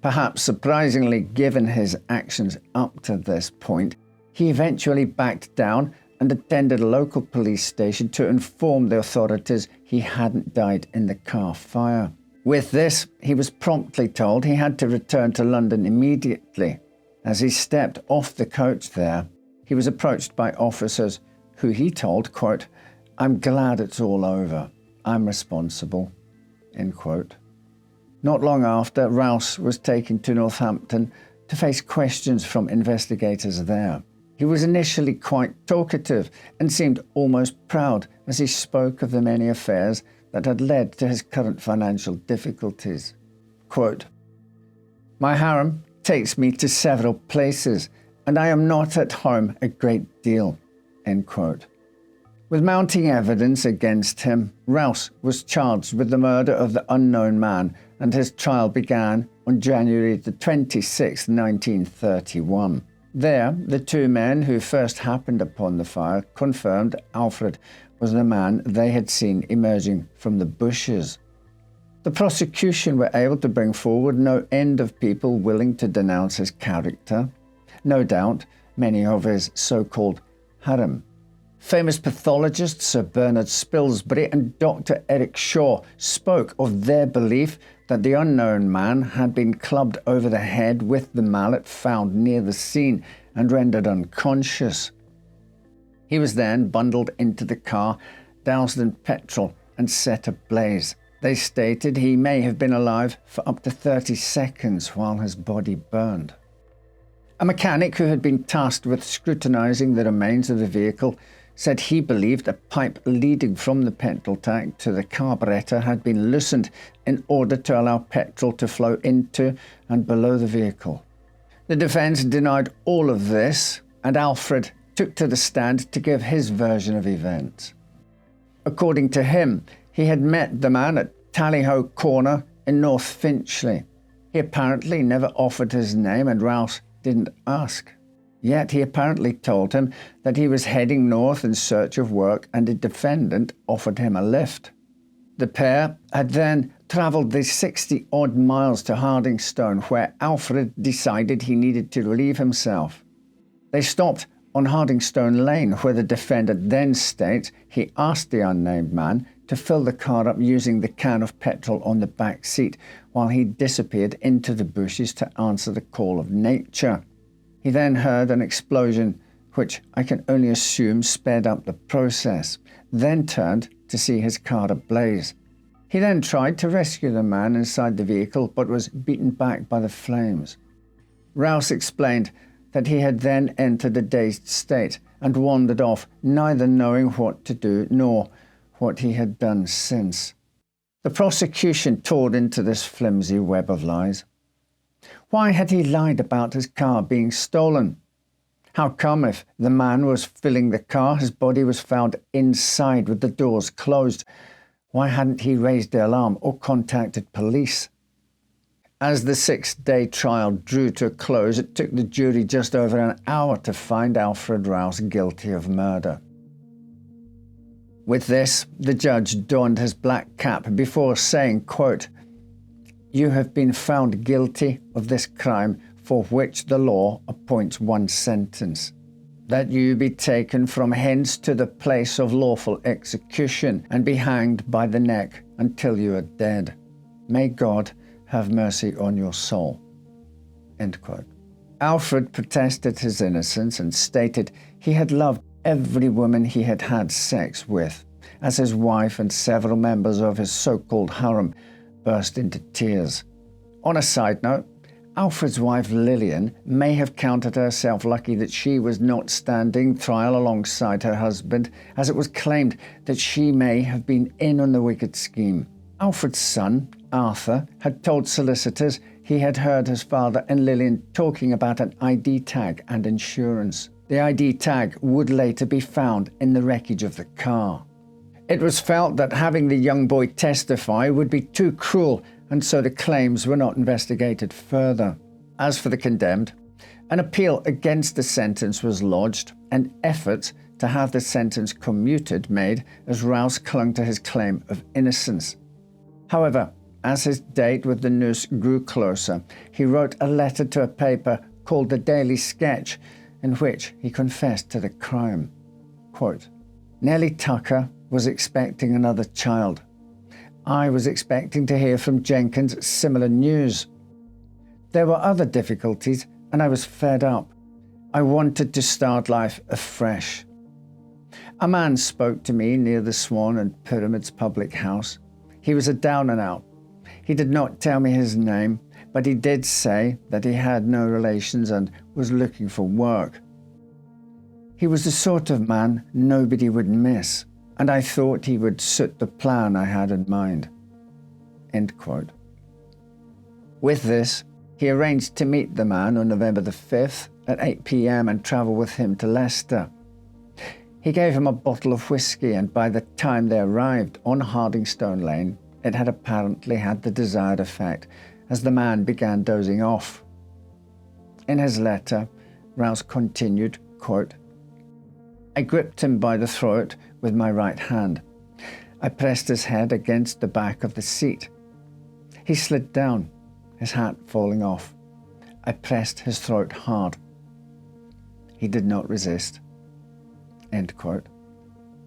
Perhaps surprisingly, given his actions up to this point, he eventually backed down and attended a local police station to inform the authorities he hadn't died in the car fire. With this, he was promptly told he had to return to London immediately. As he stepped off the coach there, he was approached by officers who he told, quote, "I'm glad it's all over. I'm responsible," end quote. Not long after, Rouse was taken to Northampton to face questions from investigators there. He was initially quite talkative and seemed almost proud as he spoke of the many affairs that had led to his current financial difficulties. Quote, "My harem takes me to several places, and I am not at home a great deal," end quote. With mounting evidence against him, Rouse was charged with the murder of the unknown man, and his trial began on January the 26th, 1931. There, the two men who first happened upon the fire confirmed Alfred was the man they had seen emerging from the bushes. The prosecution were able to bring forward no end of people willing to denounce his character. No doubt, many of his so-called harem. Famous pathologists Sir Bernard Spilsbury and Dr. Eric Shaw spoke of their belief that the unknown man had been clubbed over the head with the mallet found near the scene and rendered unconscious. He was then bundled into the car, doused in petrol and set ablaze. They stated he may have been alive for up to 30 seconds while his body burned. A mechanic who had been tasked with scrutinizing the remains of the vehicle said he believed a pipe leading from the petrol tank to the carburetor had been loosened in order to allow petrol to flow into and below the vehicle. The defense denied all of this, and Alfred took to the stand to give his version of events. According to him, he had met the man at Tallyho Corner in North Finchley. He apparently never offered his name, and Rouse didn't ask. Yet he apparently told him that he was heading north in search of work, and the defendant offered him a lift. The pair had then travelled the 60-odd miles to Hardingstone, where Alfred decided he needed to relieve himself. They stopped on Hardingstone Lane, where the defendant then states he asked the unnamed man to fill the car up using the can of petrol on the back seat, while he disappeared into the bushes to answer the call of nature. He then heard an explosion, which I can only assume sped up the process, then turned to see his car ablaze. He then tried to rescue the man inside the vehicle, but was beaten back by the flames. Rouse explained that he had then entered a dazed state and wandered off, neither knowing what to do nor what he had done since. The prosecution tore into this flimsy web of lies. Why had he lied about his car being stolen? How come, if the man was filling the car, his body was found inside with the doors closed? Why hadn't he raised the alarm or contacted police? As the 6-day trial drew to a close, it took the jury just over an hour to find Alfred Rouse guilty of murder. With this, the judge donned his black cap before saying, quote, "You have been found guilty of this crime for which the law appoints one sentence, that you be taken from hence to the place of lawful execution and be hanged by the neck until you are dead. May God have mercy on your soul." End quote. Alfred protested his innocence and stated he had loved every woman he had had sex with, as his wife and several members of his so-called harem burst into tears. On a side note, Alfred's wife Lillian may have counted herself lucky that she was not standing trial alongside her husband, as it was claimed that she may have been in on the wicked scheme. Alfred's son, Arthur, had told solicitors he had heard his father and Lillian talking about an ID tag and insurance. The ID tag would later be found in the wreckage of the car. It was felt that having the young boy testify would be too cruel, and so the claims were not investigated further. As for the condemned, an appeal against the sentence was lodged, and efforts to have the sentence commuted made as Rouse clung to his claim of innocence. However, as his date with the noose grew closer, he wrote a letter to a paper called The Daily Sketch, in which he confessed to the crime. Quote, "Nellie Tucker was expecting another child. I was expecting to hear from Jenkins similar news. There were other difficulties, and I was fed up. I wanted to start life afresh. A man spoke to me near the Swan and Pyramids public house. He was a down and out. He did not tell me his name, but he did say that he had no relations and was looking for work. He was the sort of man nobody would miss, and I thought he would suit the plan I had in mind." End quote. With this, he arranged to meet the man on November the 5th at 8 p.m. and travel with him to Leicester. He gave him a bottle of whiskey, and by the time they arrived on Hardingstone Lane, it had apparently had the desired effect, as the man began dozing off. In his letter, Rouse continued, quote, "I gripped him by the throat with my right hand. I pressed his head against the back of the seat. He slid down, his hat falling off. I pressed his throat hard. He did not resist." End quote.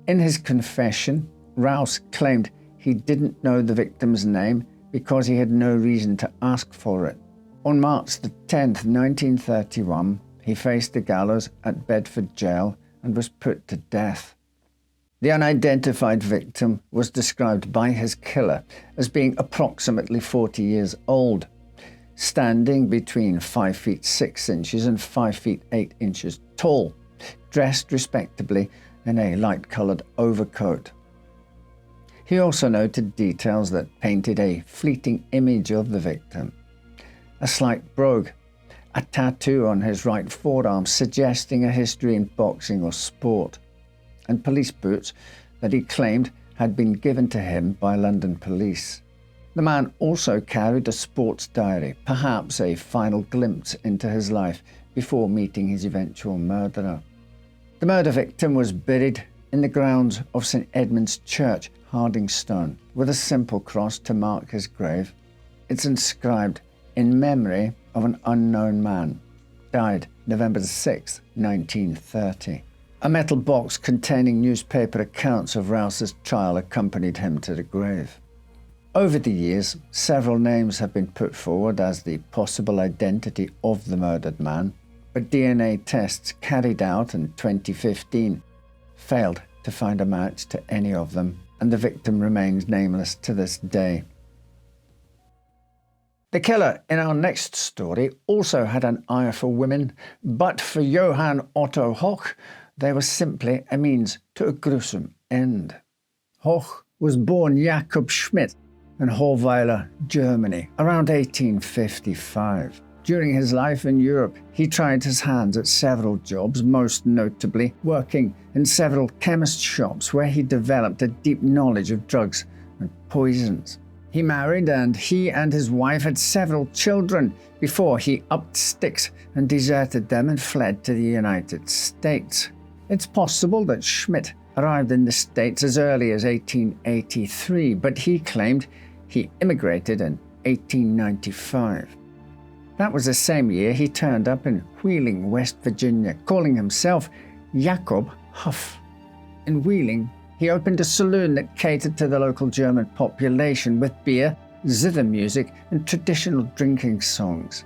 In his confession, Rouse claimed he didn't know the victim's name because he had no reason to ask for it. On March the 10th, 1931, he faced the gallows at Bedford Jail and was put to death. The unidentified victim was described by his killer as being approximately 40 years old, standing between 5 feet 6 inches and 5 feet 8 inches tall, dressed respectably in a light-coloured overcoat. He also noted details that painted a fleeting image of the victim: a slight brogue, a tattoo on his right forearm suggesting a history in boxing or sport, and police boots that he claimed had been given to him by London police. The man also carried a sports diary, perhaps a final glimpse into his life before meeting his eventual murderer. The murder victim was buried in the grounds of St Edmund's Church, Hardingstone, with a simple cross to mark his grave. It's inscribed in memory of an unknown man. Died November 6, 1930. A metal box containing newspaper accounts of Rouse's trial accompanied him to the grave. Over the years, several names have been put forward as the possible identity of the murdered man, but DNA tests carried out in 2015 failed to find a match to any of them, and the victim remains nameless to this day. The killer in our next story also had an eye for women, but for Johann Otto Hoch, they were simply a means to a gruesome end. Hoch was born Jakob Schmidt in Hohweiler, Germany, around 1855. During his life in Europe, he tried his hands at several jobs, most notably working in several chemist shops where he developed a deep knowledge of drugs and poisons. He married, and he and his wife had several children before he upped sticks and deserted them and fled to the United States. It's possible that Schmidt arrived in the States as early as 1883, but he claimed he immigrated in 1895. That was the same year he turned up in Wheeling, West Virginia, calling himself Jakob Huff. In Wheeling, he opened a saloon that catered to the local German population with beer, zither music, and traditional drinking songs.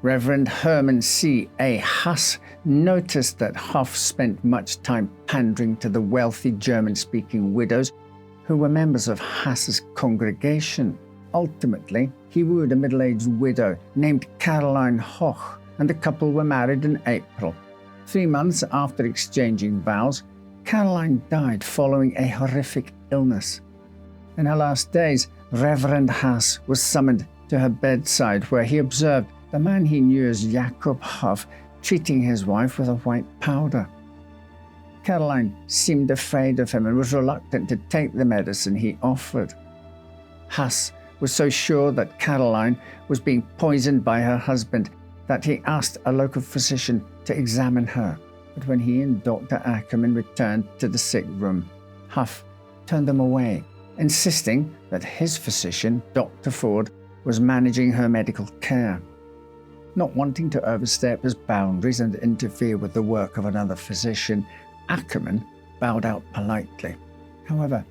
Reverend Herman C. A. Hass noticed that Huff spent much time pandering to the wealthy German-speaking widows who were members of Hass's congregation. Ultimately, he wooed a middle-aged widow named Caroline Hoch, and the couple were married in April. 3 months after exchanging vows, Caroline died following a horrific illness. In her last days, Reverend Hass was summoned to her bedside, where he observed the man he knew as Jakob Huff treating his wife with a white powder. Caroline seemed afraid of him and was reluctant to take the medicine he offered. Hass was so sure that Caroline was being poisoned by her husband that he asked a local physician to examine her. But when he and Dr. Ackerman returned to the sick room, Huff turned them away, insisting that his physician, Dr. Ford, was managing her medical care. Not wanting to overstep his boundaries and interfere with the work of another physician, Ackerman bowed out politely. However,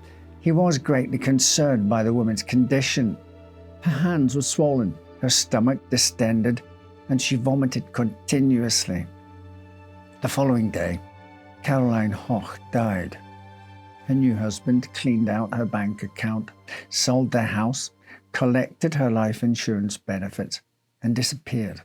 He was greatly concerned by the woman's condition. Her hands were swollen, her stomach distended, and she vomited continuously. The following day, Caroline Hoch died. Her new husband cleaned out her bank account, sold their house, collected her life insurance benefits, and disappeared.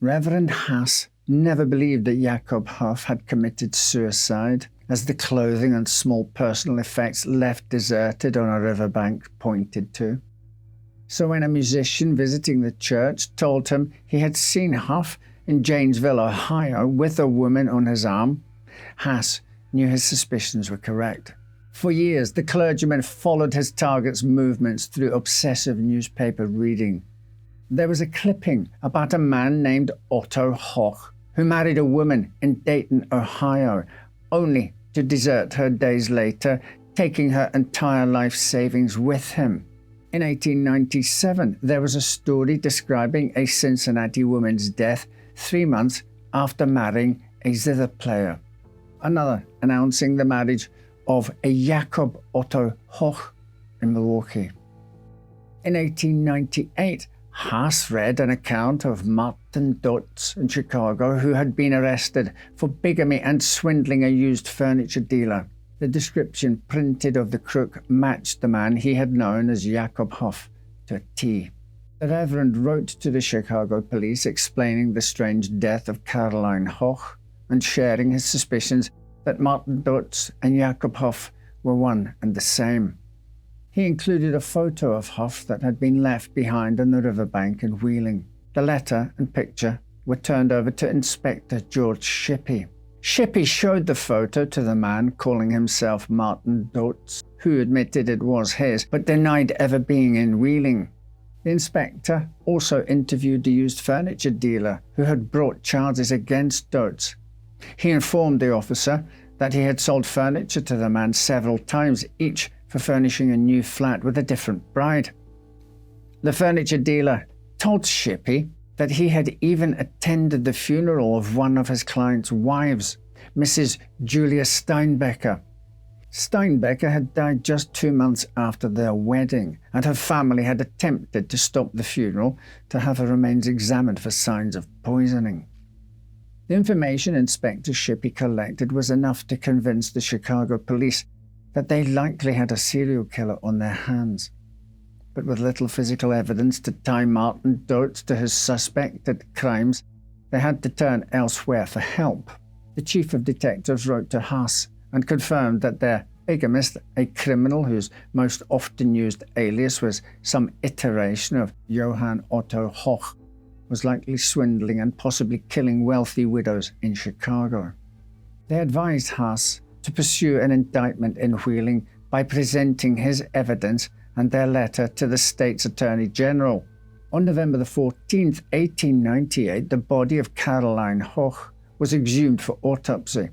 Reverend Haas never believed that Jakob Hoff had committed suicide, as the clothing and small personal effects left deserted on a riverbank pointed to. So when a musician visiting the church told him he had seen Hoff in Janesville, Ohio, with a woman on his arm, Haas knew his suspicions were correct. For years, the clergyman followed his target's movements through obsessive newspaper reading. There was a clipping about a man named Otto Hoch, who married a woman in Dayton, Ohio, only to desert her days later, taking her entire life savings with him. In 1897, there was a story describing a Cincinnati woman's death 3 months after marrying a zither player. Another announcing the marriage of a Jakob Otto Hoch in Milwaukee. In 1898, Haas read an account of Martin Dotz in Chicago, who had been arrested for bigamy and swindling a used furniture dealer. The description printed of the crook matched the man he had known as Jakob Hoff to a T. The Reverend wrote to the Chicago police explaining the strange death of Caroline Hoch and sharing his suspicions that Martin Dotz and Jakob Hoff were one and the same. He included a photo of Hoff that had been left behind on the riverbank in Wheeling. The letter and picture were turned over to Inspector George Shippey. Shippey showed the photo to the man calling himself Martin Dotz, who admitted it was his, but denied ever being in Wheeling. The inspector also interviewed the used furniture dealer who had brought charges against Dotz. He informed the officer that he had sold furniture to the man several times, each for furnishing a new flat with a different bride. The furniture dealer told Shippey that he had even attended the funeral of one of his client's wives, Mrs. Julia Steinbecker. Steinbecker had died just 2 months after their wedding, and her family had attempted to stop the funeral to have her remains examined for signs of poisoning. The information Inspector Shippey collected was enough to convince the Chicago police that they likely had a serial killer on their hands. But with little physical evidence to tie Martin Dotz to his suspected crimes, they had to turn elsewhere for help. The chief of detectives wrote to Haas and confirmed that their bigamist, a criminal whose most often used alias was some iteration of Johann Otto Hoch, was likely swindling and possibly killing wealthy widows in Chicago. They advised Haas to pursue an indictment in Wheeling by presenting his evidence and their letter to the state's attorney general. On November 14, 1898, the body of Caroline Hoch was exhumed for autopsy,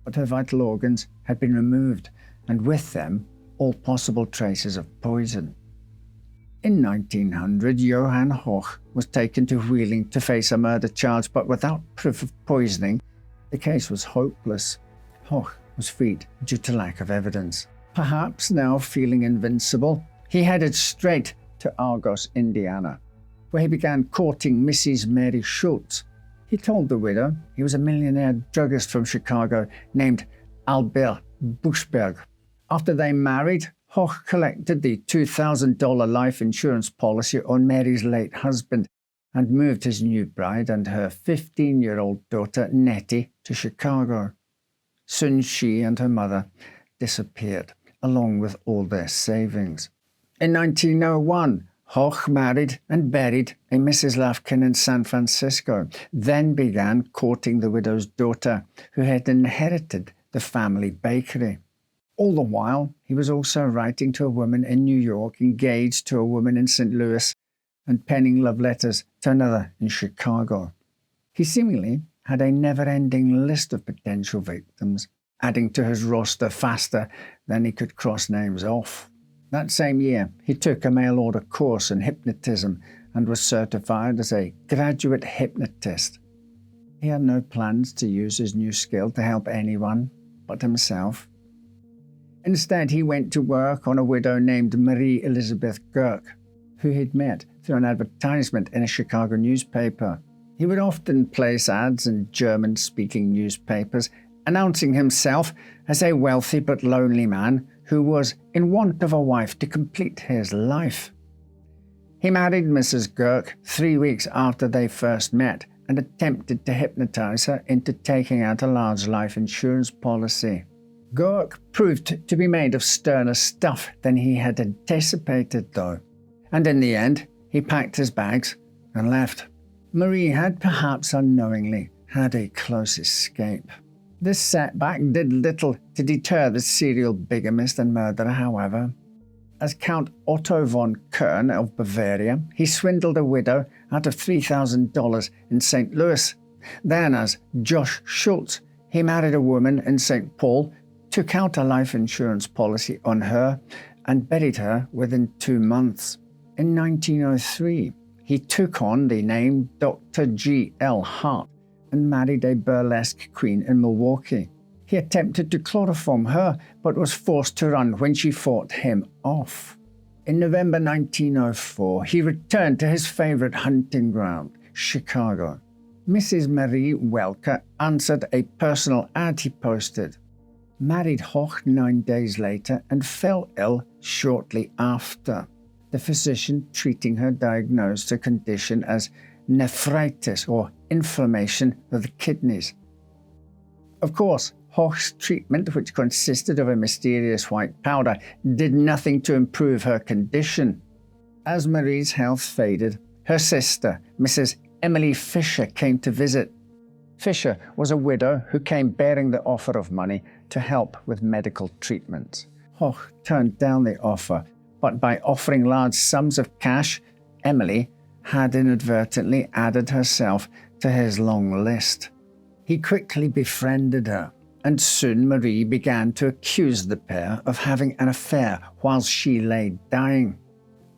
but her vital organs had been removed, and with them all possible traces of poison. In 1900, Johann Hoch was taken to Wheeling to face a murder charge, but without proof of poisoning, the case was hopeless. Hoch was freed due to lack of evidence. Perhaps now feeling invincible, he headed straight to Argos, Indiana, where he began courting Mrs. Mary Schultz. He told the widow he was a millionaire druggist from Chicago named Albert Buschberg. After they married, Hoch collected the $2,000 life insurance policy on Mary's late husband and moved his new bride and her 15-year-old daughter, Nettie, to Chicago. Soon she and her mother disappeared, along with all their savings. In 1901, Hoch married and buried a Mrs. Lafkin in San Francisco, then began courting the widow's daughter, who had inherited the family bakery. All the while, he was also writing to a woman in New York, engaged to a woman in St. Louis, and penning love letters to another in Chicago. He seemingly had a never-ending list of potential victims, adding to his roster faster than he could cross names off. That same year, he took a mail-order course in hypnotism and was certified as a graduate hypnotist. He had no plans to use his new skill to help anyone but himself. Instead, he went to work on a widow named Marie Elizabeth Gouffe, who he'd met through an advertisement in a Chicago newspaper. He would often place ads in German-speaking newspapers, announcing himself as a wealthy but lonely man who was in want of a wife to complete his life. He married Mrs. Gouffe 3 weeks after they first met and attempted to hypnotize her into taking out a large life insurance policy. Gouffe proved to be made of sterner stuff than he had anticipated, though, and in the end, he packed his bags and left. Marie had perhaps unknowingly had a close escape. This setback did little to deter the serial bigamist and murderer, however. As Count Otto von Kern of Bavaria, he swindled a widow out of $3,000 in St. Louis. Then, as Josh Schultz, he married a woman in St. Paul, took out a life insurance policy on her, and buried her within 2 months. In 1903, he took on the name Dr. G.L. Hart and married a burlesque queen in Milwaukee. He attempted to chloroform her, but was forced to run when she fought him off. In November 1904, he returned to his favorite hunting ground, Chicago. Mrs. Marie Welker answered a personal ad he posted, married Hoch 9 days later, and fell ill shortly after. The physician treating her diagnosed her condition as nephritis, or inflammation of the kidneys. Of course, Hoch's treatment, which consisted of a mysterious white powder, did nothing to improve her condition. As Marie's health faded, her sister, Mrs. Emily Fisher, came to visit. Fisher was a widow who came bearing the offer of money to help with medical treatments. Hoch turned down the offer, but by offering large sums of cash, Emily had inadvertently added herself to his long list. He quickly befriended her, and soon Marie began to accuse the pair of having an affair while she lay dying.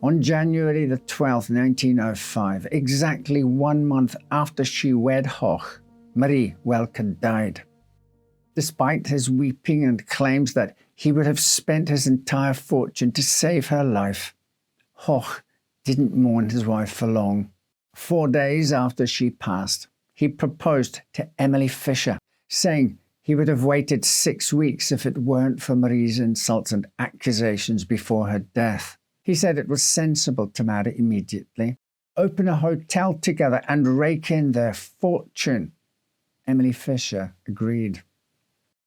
On January the 12th, 1905, exactly 1 month after she wed Hoch, Marie Welker died. Despite his weeping and claims that he would have spent his entire fortune to save her life, Hoch didn't mourn his wife for long. 4 days after she passed, he proposed to Emily Fisher, saying he would have waited 6 weeks if it weren't for Marie's insults and accusations before her death. He said it was sensible to marry immediately, open a hotel together, and rake in their fortune. Emily Fisher agreed.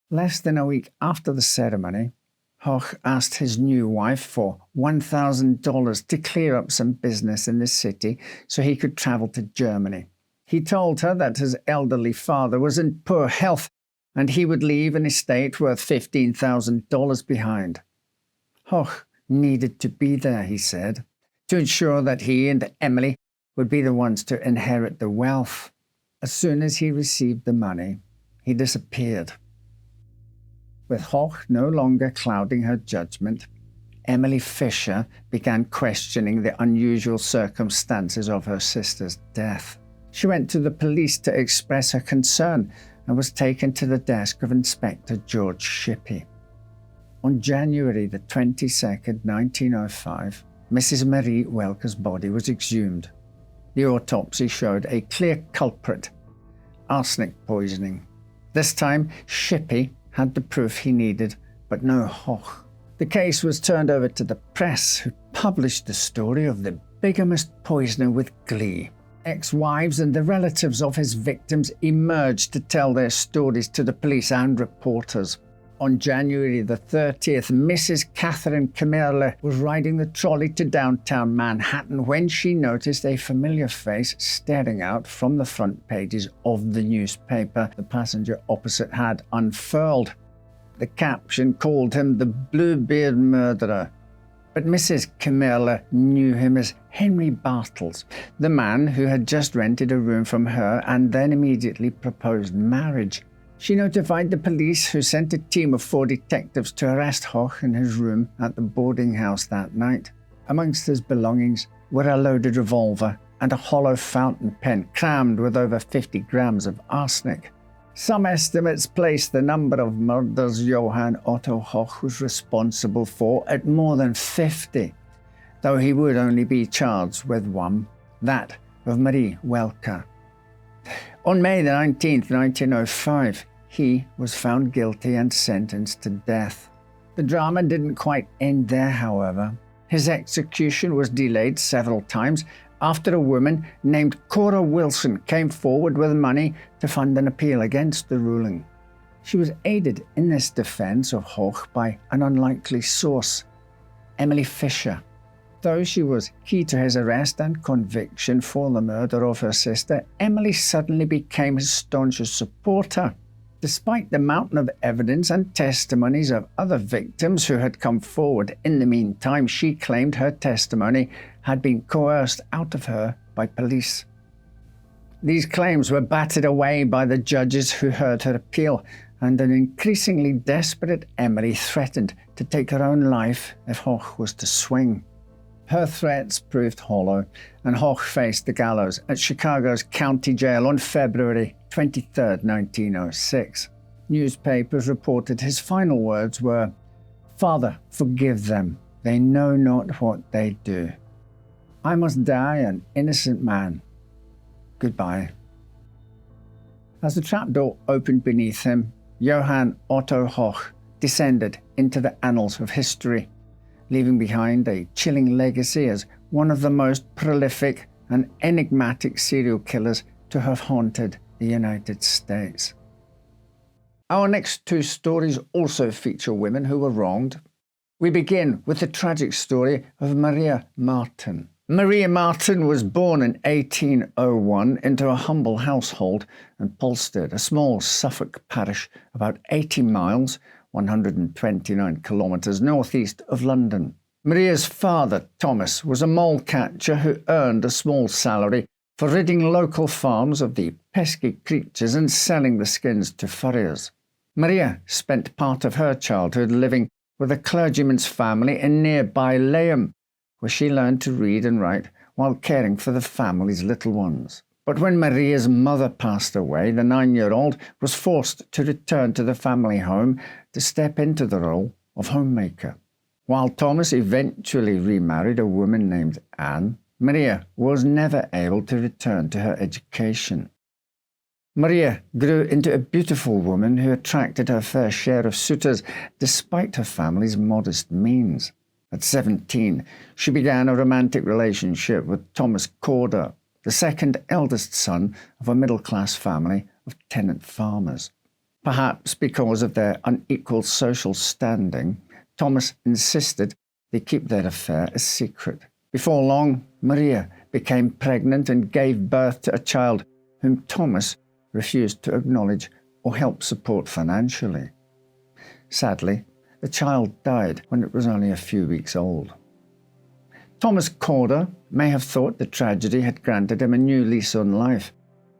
Less than a week after the ceremony, Hoch asked his new wife for $1,000 to clear up some business in the city so he could travel to Germany. He told her that his elderly father was in poor health and he would leave an estate worth $15,000 behind. Hoch needed to be there, he said, to ensure that he and Emily would be the ones to inherit the wealth. As soon as he received the money, he disappeared. With Hoch no longer clouding her judgment, Emily Fisher began questioning the unusual circumstances of her sister's death. She went to the police to express her concern and was taken to the desk of Inspector George Shippey. On January the 22nd, 1905, Mrs. Marie Welker's body was exhumed. The autopsy showed a clear culprit, arsenic poisoning. This time, Shippey had the proof he needed, but no Hoch. The case was turned over to the press, who published the story of the bigamist poisoner with glee. Ex-wives and the relatives of his victims emerged to tell their stories to the police and reporters. On January the 30th, Mrs. Catherine Kimmerle was riding the trolley to downtown Manhattan when she noticed a familiar face staring out from the front pages of the newspaper the passenger opposite had unfurled. The caption called him the Bluebeard Murderer, but Mrs. Kimmerle knew him as Henry Bartels, the man who had just rented a room from her and then immediately proposed marriage. She notified the police, who sent a team of 4 detectives to arrest Hoch in his room at the boarding house that night. Amongst his belongings were a loaded revolver and a hollow fountain pen crammed with over 50 grams of arsenic. Some estimates place the number of murders Johann Otto Hoch was responsible for at more than 50, though he would only be charged with one, that of Marie Welker. On May 19, 1905, he was found guilty and sentenced to death. The drama didn't quite end there, however. His execution was delayed several times after a woman named Cora Wilson came forward with money to fund an appeal against the ruling. She was aided in this defense of Hoch by an unlikely source, Emily Fisher. Though she was key to his arrest and conviction for the murder of her sister, Emily suddenly became his staunchest supporter. Despite the mountain of evidence and testimonies of other victims who had come forward in the meantime, she claimed her testimony had been coerced out of her by police. These claims were battered away by the judges who heard her appeal, and an increasingly desperate Emily threatened to take her own life if Hoch was to swing. Her threats proved hollow, and Hoch faced the gallows at Chicago's county jail on February 23, 1906. Newspapers reported his final words were, "Father, forgive them. They know not what they do. I must die an innocent man. Goodbye." As the trapdoor opened beneath him, Johann Otto Hoch descended into the annals of history, leaving behind a chilling legacy as one of the most prolific and enigmatic serial killers to have haunted the United States. Our next two stories also feature women who were wronged. We begin with the tragic story of Maria Martin. Maria Martin was born in 1801 into a humble household in Polstead, a small Suffolk parish about 80 miles 129 kilometres northeast of London. Maria's father, Thomas, was a mole catcher who earned a small salary for ridding local farms of the pesky creatures and selling the skins to furriers. Maria spent part of her childhood living with a clergyman's family in nearby Lamsom, where she learned to read and write while caring for the family's little ones. But when Maria's mother passed away, the 9-year-old was forced to return to the family home to step into the role of homemaker. While Thomas eventually remarried a woman named Anne, Maria was never able to return to her education. Maria grew into a beautiful woman who attracted her fair share of suitors despite her family's modest means. At 17, she began a romantic relationship with Thomas Corder, the second eldest son of a middle-class family of tenant farmers. Perhaps because of their unequal social standing, Thomas insisted they keep their affair a secret. Before long, Maria became pregnant and gave birth to a child whom Thomas refused to acknowledge or help support financially. Sadly, the child died when it was only a few weeks old. Thomas Corder may have thought the tragedy had granted him a new lease on life,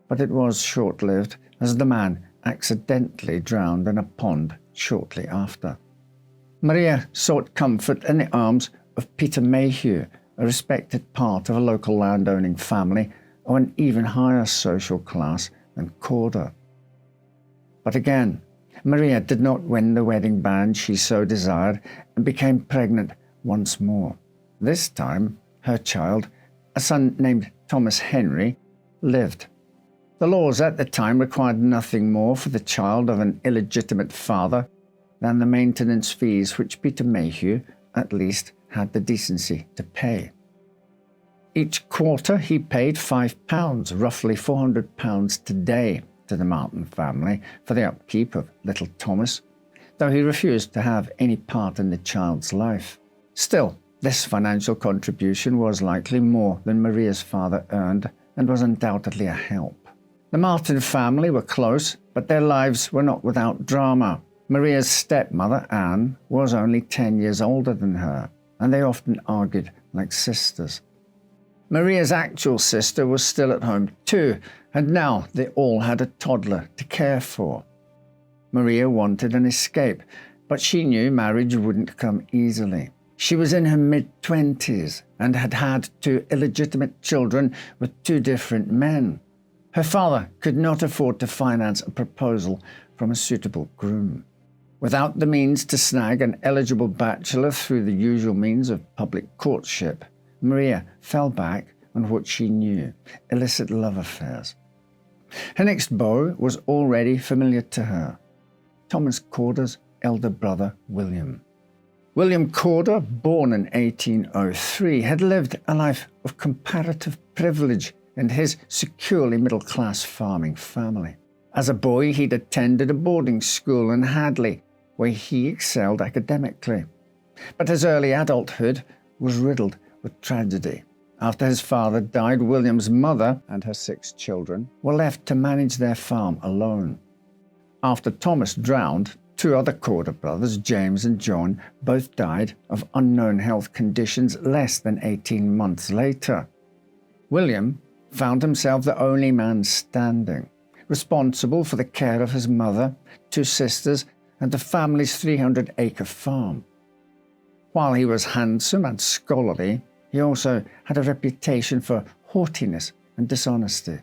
but it was short-lived as the man accidentally drowned in a pond shortly after. Maria sought comfort in the arms of Peter Mayhew, a respected part of a local landowning family of an even higher social class than Corder. But again, Maria did not win the wedding band she so desired and became pregnant once more. This time, her child, a son named Thomas Henry, lived. The laws at the time required nothing more for the child of an illegitimate father than the maintenance fees which Peter Mayhew, at least, had the decency to pay. Each quarter he paid £5, roughly £400 today, to the Martin family for the upkeep of little Thomas, though he refused to have any part in the child's life. Still, this financial contribution was likely more than Maria's father earned and was undoubtedly a help. The Martin family were close, but their lives were not without drama. Maria's stepmother, Anne, was only 10 years older than her, and they often argued like sisters. Maria's actual sister was still at home too, and now they all had a toddler to care for. Maria wanted an escape, but she knew marriage wouldn't come easily. She was in her mid-20s and had had 2 illegitimate children with 2 different men. Her father could not afford to finance a proposal from a suitable groom. Without the means to snag an eligible bachelor through the usual means of public courtship, Maria fell back on what she knew, illicit love affairs. Her next beau was already familiar to her, Thomas Corder's elder brother, William. William Corder, born in 1803, had lived a life of comparative privilege in his securely middle-class farming family. As a boy, he'd attended a boarding school in Hadley, where he excelled academically. But his early adulthood was riddled with tragedy. After his father died, William's mother and her 6 children were left to manage their farm alone. After Thomas drowned, 2 other Corder brothers, James and John, both died of unknown health conditions less than 18 months later. William found himself the only man standing, responsible for the care of his mother, 2 sisters, and the family's 300-acre farm. While he was handsome and scholarly, he also had a reputation for haughtiness and dishonesty.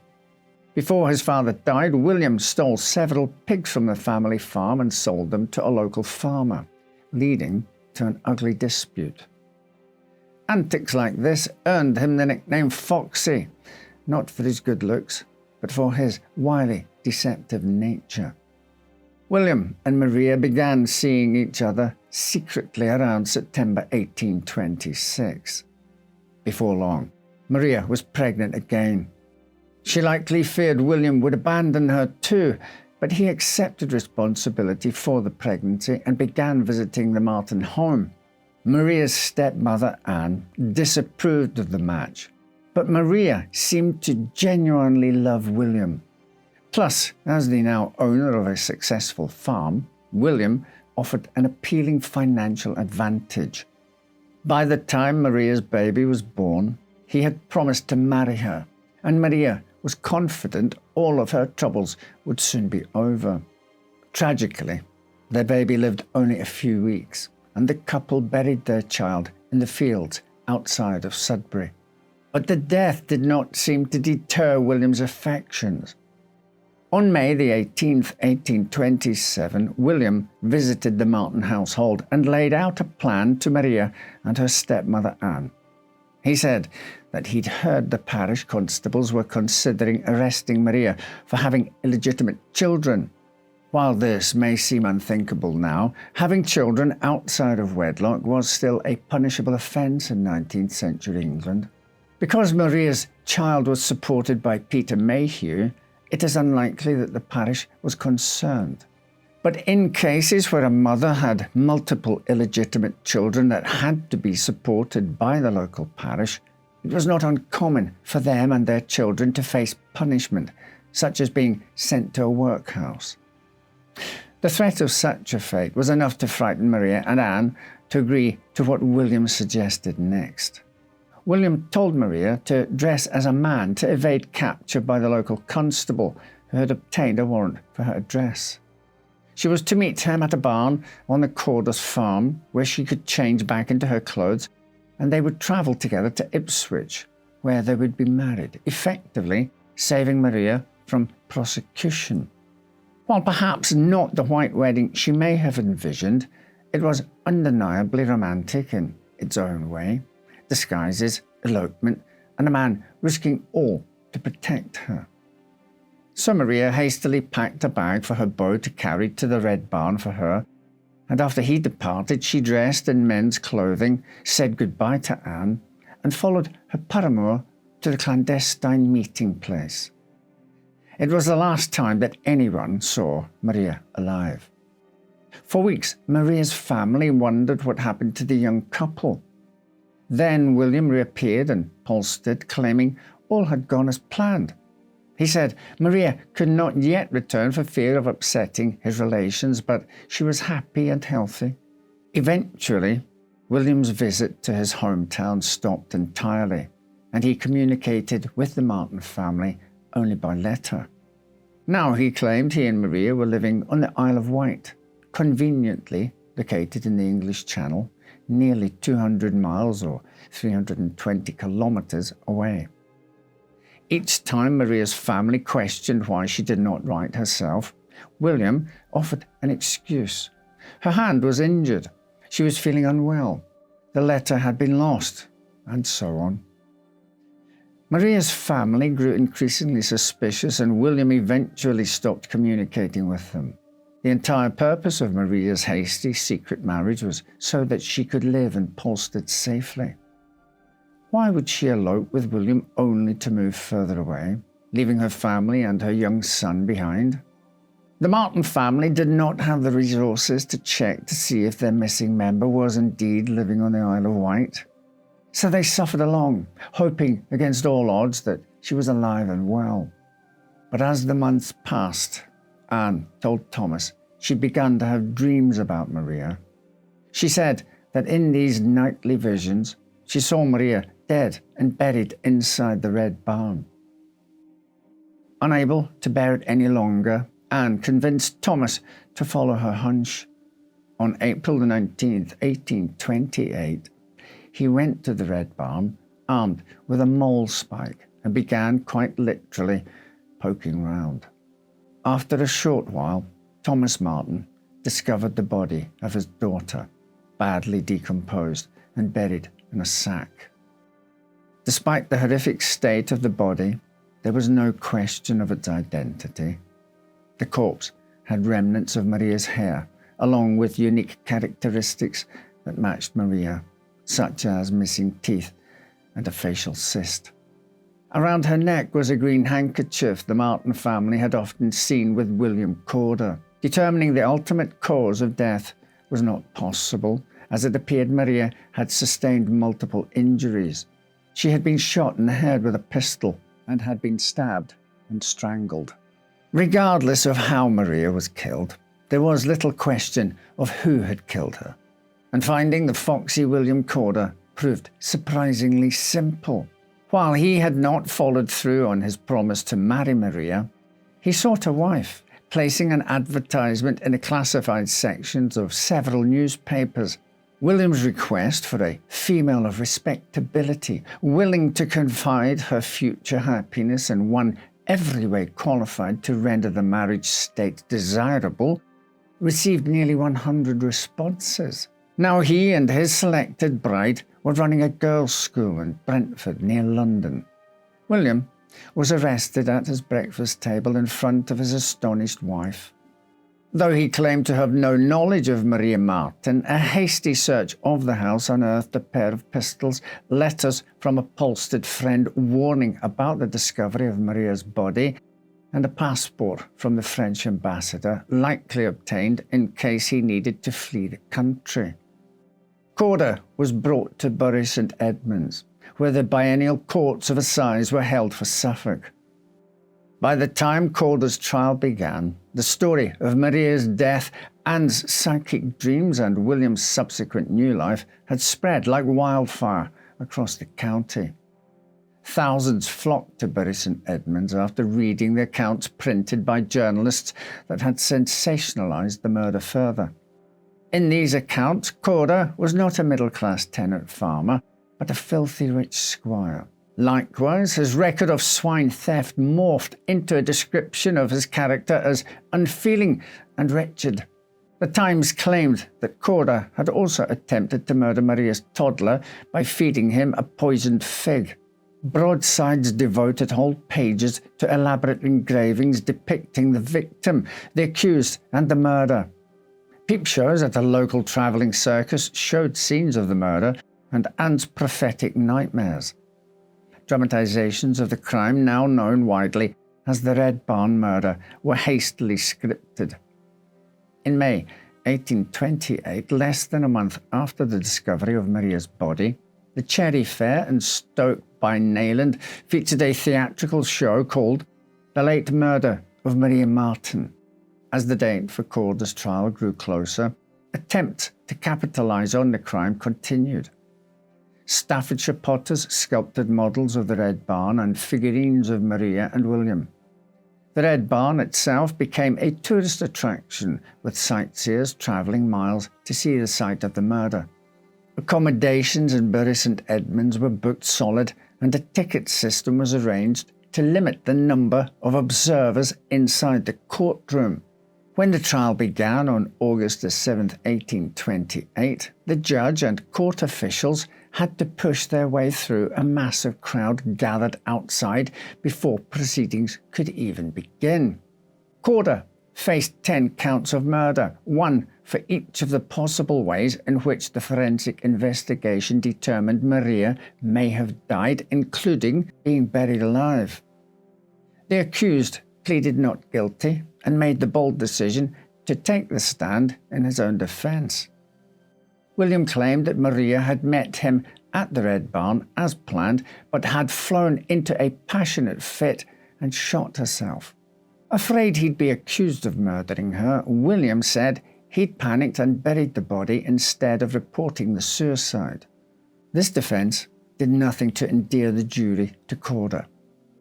Before his father died, William stole several pigs from the family farm and sold them to a local farmer, leading to an ugly dispute. Antics like this earned him the nickname Foxy, not for his good looks, but for his wily, deceptive nature. William and Maria began seeing each other secretly around September 1826. Before long, Maria was pregnant again. She likely feared William would abandon her too, but he accepted responsibility for the pregnancy and began visiting the Martin home. Maria's stepmother, Anne, disapproved of the match, but Maria seemed to genuinely love William. Plus, as the now owner of a successful farm, William offered an appealing financial advantage. By the time Maria's baby was born, he had promised to marry her, and Maria was confident all of her troubles would soon be over. Tragically, their baby lived only a few weeks, and the couple buried their child in the fields outside of Sudbury. But the death did not seem to deter William's affections. On May the 18th, 1827, William visited the Martin household and laid out a plan to Maria and her stepmother Anne. He said that he'd heard the parish constables were considering arresting Maria for having illegitimate children. While this may seem unthinkable now, having children outside of wedlock was still a punishable offence in 19th century England. Because Maria's child was supported by Peter Mayhew, it is unlikely that the parish was concerned. But in cases where a mother had multiple illegitimate children that had to be supported by the local parish, it was not uncommon for them and their children to face punishment, such as being sent to a workhouse. The threat of such a fate was enough to frighten Maria and Anne to agree to what William suggested next. William told Maria to dress as a man to evade capture by the local constable who had obtained a warrant for her address. She was to meet him at a barn on the Corders farm where she could change back into her clothes, and they would travel together to Ipswich, where they would be married, effectively saving Maria from prosecution. While perhaps not the white wedding she may have envisioned, it was undeniably romantic in its own way. Disguises, elopement, and a man risking all to protect her. So Maria hastily packed a bag for her beau to carry to the Red Barn for her, and after he departed, she dressed in men's clothing, said goodbye to Anne, and followed her paramour to the clandestine meeting place. It was the last time that anyone saw Maria alive. For weeks, Maria's family wondered what happened to the young couple. Then William reappeared in Polstead, claiming all had gone as planned. He said Maria could not yet return for fear of upsetting his relations, but she was happy and healthy. Eventually, William's visit to his hometown stopped entirely, and he communicated with the Martin family only by letter. Now he claimed he and Maria were living on the Isle of Wight, conveniently located in the English Channel, nearly 200 miles or 320 kilometers away. Each time Maria's family questioned why she did not write herself, William offered an excuse. Her hand was injured. She was feeling unwell. The letter had been lost, and so on. Maria's family grew increasingly suspicious, and William eventually stopped communicating with them. The entire purpose of Maria's hasty, secret marriage was so that she could live in Polstead safely. Why would she elope with William only to move further away, leaving her family and her young son behind? The Martin family did not have the resources to check to see if their missing member was indeed living on the Isle of Wight. So they suffered along, hoping against all odds that she was alive and well. But as the months passed, Anne told Thomas she'd begun to have dreams about Maria. She said that in these nightly visions, she saw Maria dead and buried inside the Red Barn. Unable to bear it any longer, Anne convinced Thomas to follow her hunch. On April 19th, 1828, he went to the Red Barn, armed with a mole spike, and began quite literally poking round. After a short while, Thomas Martin discovered the body of his daughter, badly decomposed and buried in a sack. Despite the horrific state of the body, there was no question of its identity. The corpse had remnants of Maria's hair, along with unique characteristics that matched Maria, such as missing teeth and a facial cyst. Around her neck was a green handkerchief the Martin family had often seen with William Corder. Determining the ultimate cause of death was not possible, as it appeared Maria had sustained multiple injuries. She had been shot in the head with a pistol and had been stabbed and strangled. Regardless of how Maria was killed, there was little question of who had killed her, and finding the foxy William Corder proved surprisingly simple. While he had not followed through on his promise to marry Maria, he sought a wife, placing an advertisement in the classified sections of several newspapers. William's request for a female of respectability, willing to confide her future happiness in one every way qualified to render the marriage state desirable, received nearly 100 responses. Now he and his selected bride were running a girls' school in Brentford, near London. William was arrested at his breakfast table in front of his astonished wife. Though he claimed to have no knowledge of Maria Martin, a hasty search of the house unearthed a pair of pistols, letters from a Polstead friend warning about the discovery of Maria's body, and a passport from the French ambassador, likely obtained in case he needed to flee the country. Corder was brought to Bury St Edmunds, where the biennial courts of assize were held for Suffolk. By the time Corder's trial began, the story of Maria's death, Anne's psychic dreams, and William's subsequent new life had spread like wildfire across the county. Thousands flocked to Bury St Edmunds after reading the accounts printed by journalists that had sensationalized the murder further. In these accounts, Corder was not a middle-class tenant farmer, but a filthy rich squire. Likewise, his record of swine theft morphed into a description of his character as unfeeling and wretched. The Times claimed that Corder had also attempted to murder Maria's toddler by feeding him a poisoned fig. Broadsides devoted whole pages to elaborate engravings depicting the victim, the accused, and the murder. Peep shows at a local travelling circus showed scenes of the murder and Anne's prophetic nightmares. Dramatizations of the crime, now known widely as the Red Barn murder, were hastily scripted. In May 1828, less than a month after the discovery of Maria's body, the Cherry Fair in Stoke by Nayland featured a theatrical show called The Late Murder of Maria Martin. As the date for Corder's trial grew closer, attempts to capitalize on the crime continued. Staffordshire potters sculpted models of the Red Barn and figurines of Maria and William. The Red Barn itself became a tourist attraction, with sightseers travelling miles to see the site of the murder. Accommodations in Bury St Edmunds were booked solid, and a ticket system was arranged to limit the number of observers inside the courtroom. When the trial began on August 7, 1828, the judge and court officials had to push their way through a massive crowd gathered outside before proceedings could even begin. Corder faced 10 counts of murder, one for each of the possible ways in which the forensic investigation determined Maria may have died, including being buried alive. The accused pleaded not guilty and made the bold decision to take the stand in his own defense. William claimed that Maria had met him at the Red Barn as planned, but had flown into a passionate fit and shot herself. Afraid he'd be accused of murdering her, William said he'd panicked and buried the body instead of reporting the suicide. This defense did nothing to endear the jury to Corder.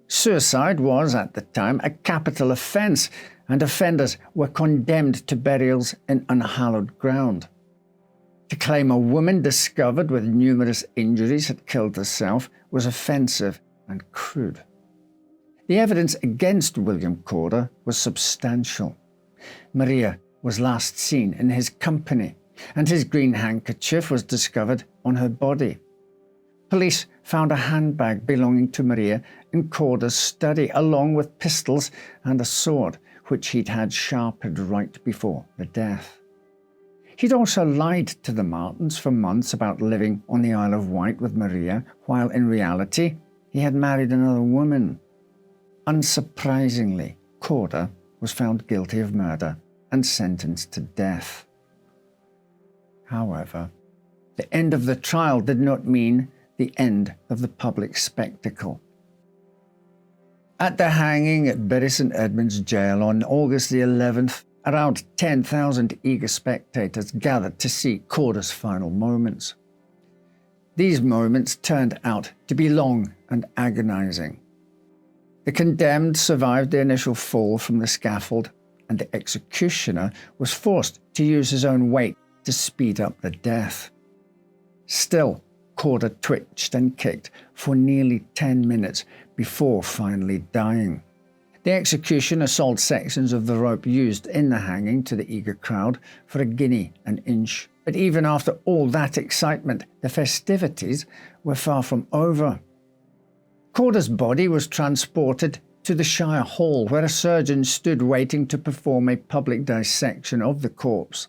Suicide was, at the time, a capital offence, and offenders were condemned to burials in unhallowed ground. To claim a woman discovered with numerous injuries had killed herself was offensive and crude. The evidence against William Corder was substantial. Maria was last seen in his company, and his green handkerchief was discovered on her body. Police found a handbag belonging to Maria in Corder's study, along with pistols and a sword, which he'd had sharpened right before the death. He'd also lied to the Martins for months about living on the Isle of Wight with Maria, while in reality he had married another woman. Unsurprisingly, Corder was found guilty of murder and sentenced to death. However, the end of the trial did not mean the end of the public spectacle. At the hanging at Bury St Edmunds Jail on August the 11th, around 10,000 eager spectators gathered to see Corder's final moments. These moments turned out to be long and agonizing. The condemned survived the initial fall from the scaffold, and the executioner was forced to use his own weight to speed up the death. Still, Corder twitched and kicked for nearly 10 minutes before finally dying. The executioner sold sections of the rope used in the hanging to the eager crowd for a guinea an inch. But even after all that excitement, the festivities were far from over. Corder's body was transported to the Shire Hall, where a surgeon stood waiting to perform a public dissection of the corpse.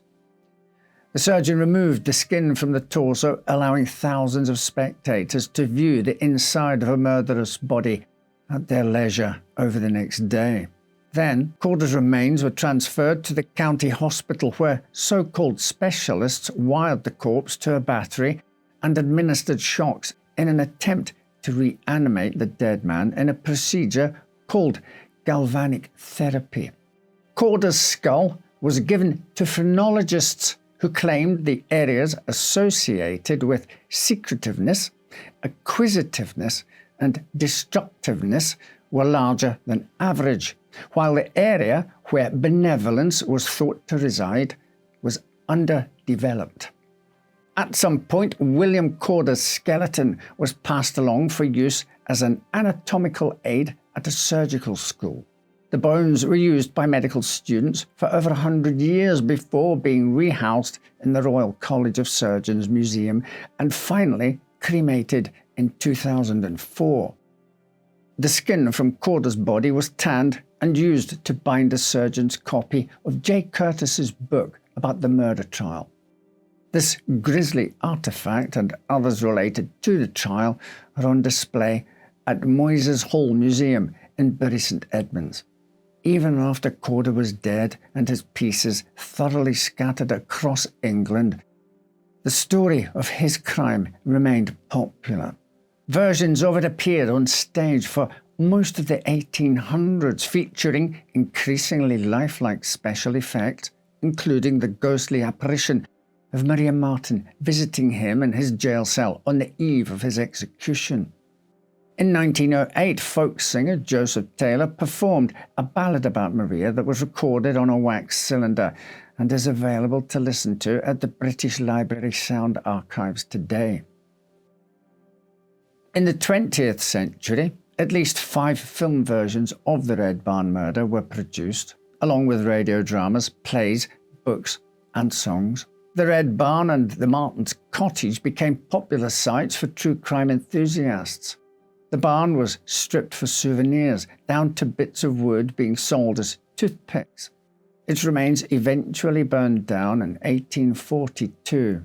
The surgeon removed the skin from the torso, allowing thousands of spectators to view the inside of a murderous body at their leisure over the next day. Then, Corder's remains were transferred to the county hospital, where so-called specialists wired the corpse to a battery and administered shocks in an attempt to reanimate the dead man in a procedure called galvanic therapy. Corder's skull was given to phrenologists who claimed the areas associated with secretiveness, acquisitiveness, and destructiveness were larger than average, while the area where benevolence was thought to reside was underdeveloped. At some point, William Corder's skeleton was passed along for use as an anatomical aid at a surgical school. The bones were used by medical students for over 100 years before being rehoused in the Royal College of Surgeons Museum and finally cremated in 2004. The skin from Corder's body was tanned and used to bind a surgeon's copy of J. Curtis's book about the murder trial. This grisly artifact and others related to the trial are on display at Moyses Hall Museum in Bury St Edmunds. Even after Corder was dead and his pieces thoroughly scattered across England, the story of his crime remained popular. Versions of it appeared on stage for most of the 1800s, featuring increasingly lifelike special effects, including the ghostly apparition of Maria Martin visiting him in his jail cell on the eve of his execution. In 1908, folk singer Joseph Taylor performed a ballad about Maria that was recorded on a wax cylinder and is available to listen to at the British Library Sound Archives today. In the 20th century, At least 5 film versions of the Red Barn murder were produced, along with radio dramas, plays, books, and songs. The Red Barn and the Martins' cottage became popular sites for true crime enthusiasts. The barn was stripped for souvenirs, down to bits of wood being sold as toothpicks. Its remains eventually burned down in 1842.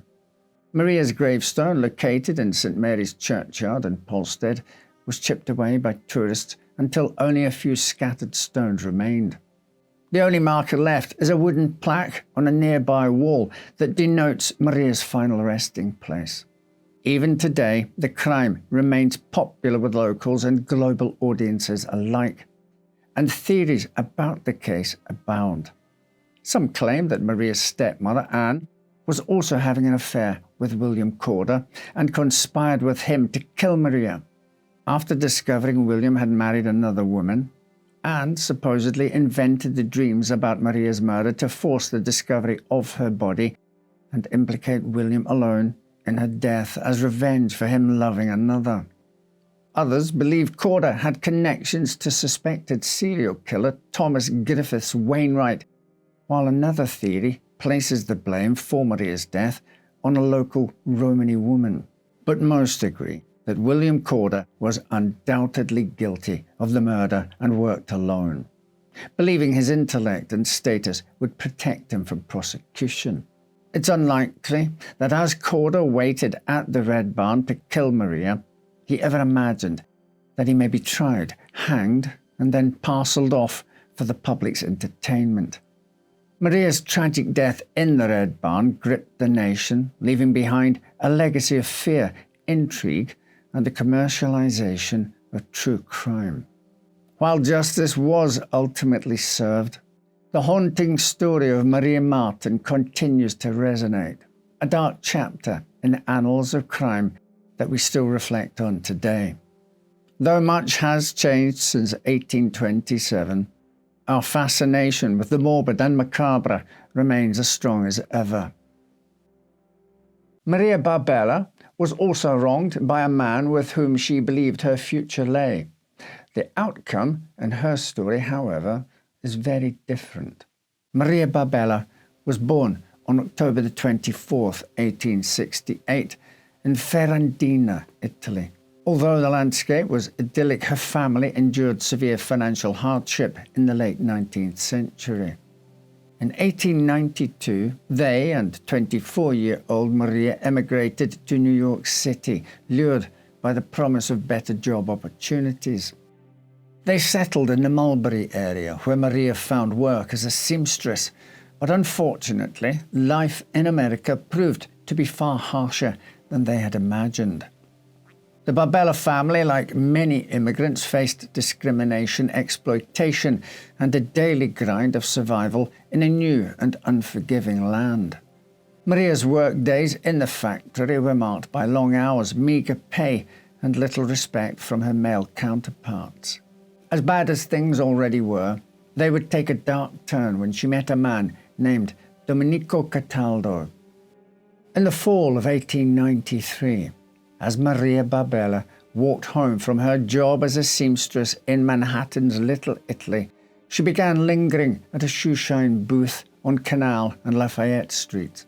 Maria's gravestone, located in St Mary's Churchyard in Polstead, was chipped away by tourists until only a few scattered stones remained. The only marker left is a wooden plaque on a nearby wall that denotes Maria's final resting place. Even today, the crime remains popular with locals and global audiences alike, and theories about the case abound. Some claim that Maria's stepmother, Anne, was also having an affair with William Corder and conspired with him to kill Maria. After discovering William had married another woman, Anne supposedly invented the dreams about Maria's murder to force the discovery of her body and implicate William alone in her death as revenge for him loving another. Others believe Corder had connections to suspected serial killer Thomas Griffiths Wainwright, while another theory places the blame for Maria's death on a local Romany woman. But most agree that William Corder was undoubtedly guilty of the murder and worked alone, believing his intellect and status would protect him from prosecution. It's unlikely that as Corder waited at the Red Barn to kill Maria, he ever imagined that he may be tried, hanged, and then parcelled off for the public's entertainment. Maria's tragic death in the Red Barn gripped the nation, leaving behind a legacy of fear, intrigue, and the commercialization of true crime. While justice was ultimately served, the haunting story of Maria Martin continues to resonate, a dark chapter in the annals of crime that we still reflect on today. Though much has changed since 1827, our fascination with the morbid and macabre remains as strong as ever. Maria Barbella was also wronged by a man with whom she believed her future lay. The outcome in her story, however, is very different. Maria Barbella was born on October the 24th, 1868, in Ferrandina, Italy. Although the landscape was idyllic, her family endured severe financial hardship in the late 19th century. In 1892, they and 24-year-old Maria emigrated to New York City, lured by the promise of better job opportunities. They settled in the Mulberry area, where Maria found work as a seamstress, but unfortunately, life in America proved to be far harsher than they had imagined. The Barbella family, like many immigrants, faced discrimination, exploitation, and a daily grind of survival in a new and unforgiving land. Maria's work days in the factory were marked by long hours, meagre pay, and little respect from her male counterparts. As bad as things already were, they would take a dark turn when she met a man named Domenico Cataldo. In the fall of 1893, as Maria Barbella walked home from her job as a seamstress in Manhattan's Little Italy, she began lingering at a shoeshine booth on Canal and Lafayette Streets.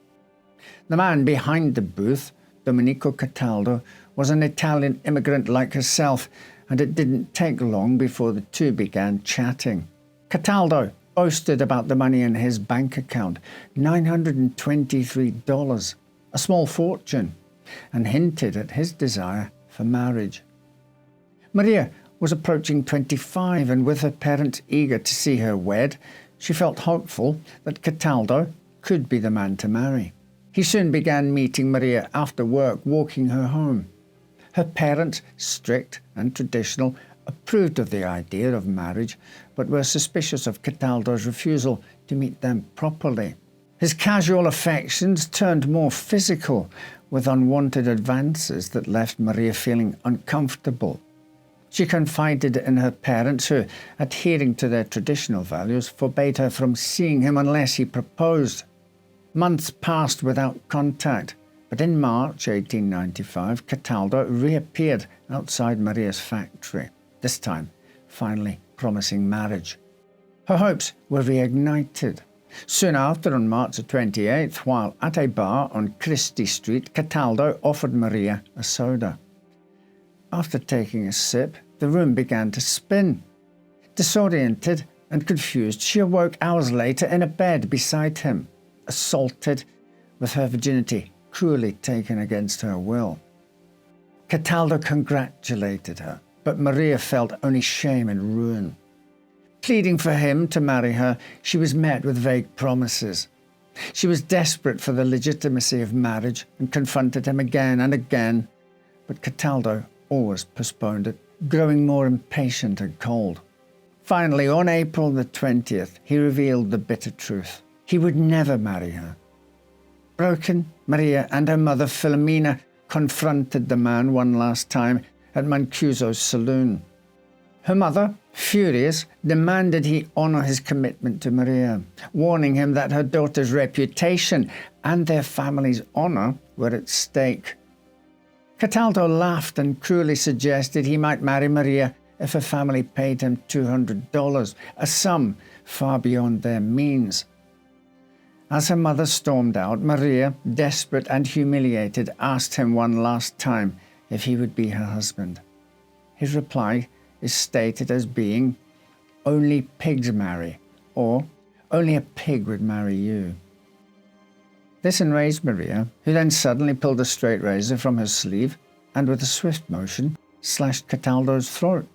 The man behind the booth, Domenico Cataldo, was an Italian immigrant like herself, and it didn't take long before the two began chatting. Cataldo boasted about the money in his bank account, $923, a small fortune, and hinted at his desire for marriage. Maria was approaching 25, and with her parents eager to see her wed, she felt hopeful that Cataldo could be the man to marry. He soon began meeting Maria after work, walking her home. Her parents, strict and traditional, approved of the idea of marriage, but were suspicious of Cataldo's refusal to meet them properly. His casual affections turned more physical, with unwanted advances that left Maria feeling uncomfortable. She confided in her parents, who, adhering to their traditional values, forbade her from seeing him unless he proposed. Months passed without contact, but in March 1895, Cataldo reappeared outside Maria's factory. this time finally promising marriage. Her hopes were reignited. Soon after, on March 28th, while at a bar on Christie Street, Cataldo offered Maria a soda. After taking a sip, the room began to spin. Disoriented and confused, she awoke hours later in a bed beside him, assaulted, with her virginity cruelly taken against her will. Cataldo congratulated her, but Maria felt only shame and ruin. Pleading for him to marry her, she was met with vague promises. She was desperate for the legitimacy of marriage and confronted him again and again, but Cataldo always postponed it, growing more impatient and cold. Finally, on April the 20th, he revealed the bitter truth. He would never marry her. Broken, Maria and her mother Filomena confronted the man one last time at Mancuso's saloon. Her mother, furious, demanded he honor his commitment to Maria, warning him that her daughter's reputation and their family's honor were at stake. Cataldo laughed and cruelly suggested he might marry Maria if her family paid him $200, a sum far beyond their means. As her mother stormed out, Maria, desperate and humiliated, asked him one last time if he would be her husband. His reply is stated as being, "Only pigs marry," or "Only a pig would marry you." This enraged Maria, who then suddenly pulled a straight razor from her sleeve and with a swift motion slashed Cataldo's throat.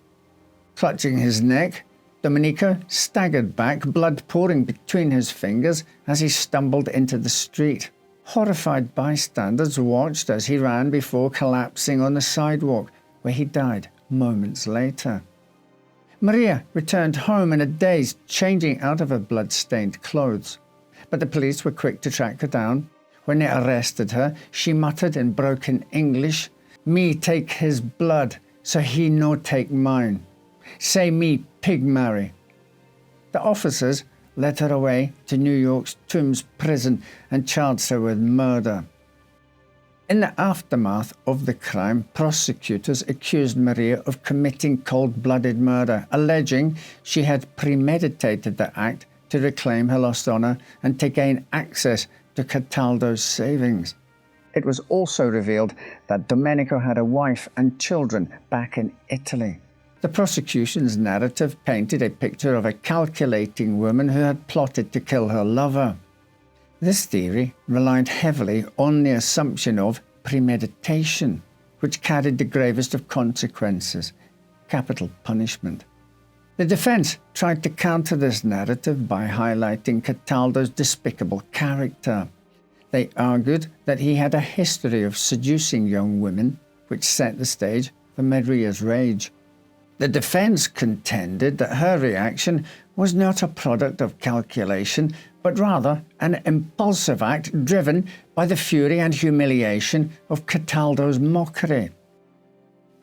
Clutching his neck, Domenico staggered back, blood pouring between his fingers as he stumbled into the street. Horrified bystanders watched as he ran before collapsing on the sidewalk, where he died moments later. Maria returned home in a daze, changing out of her blood-stained clothes. But the police were quick to track her down. When they arrested her, she muttered in broken English, "Me take his blood, so he no take mine. Say me pig marry." The officers led her away to New York's Tombs prison and charged her with murder. In the aftermath of the crime, prosecutors accused Maria of committing cold-blooded murder, alleging she had premeditated the act to reclaim her lost honor and to gain access to Cataldo's savings. It was also revealed that Domenico had a wife and children back in Italy. The prosecution's narrative painted a picture of a calculating woman who had plotted to kill her lover. This theory relied heavily on the assumption of premeditation, which carried the gravest of consequences, capital punishment. The defense tried to counter this narrative by highlighting Cataldo's despicable character. They argued that he had a history of seducing young women, which set the stage for Maria's rage. The defense contended that her reaction was not a product of calculation, but rather an impulsive act driven by the fury and humiliation of Cataldo's mockery.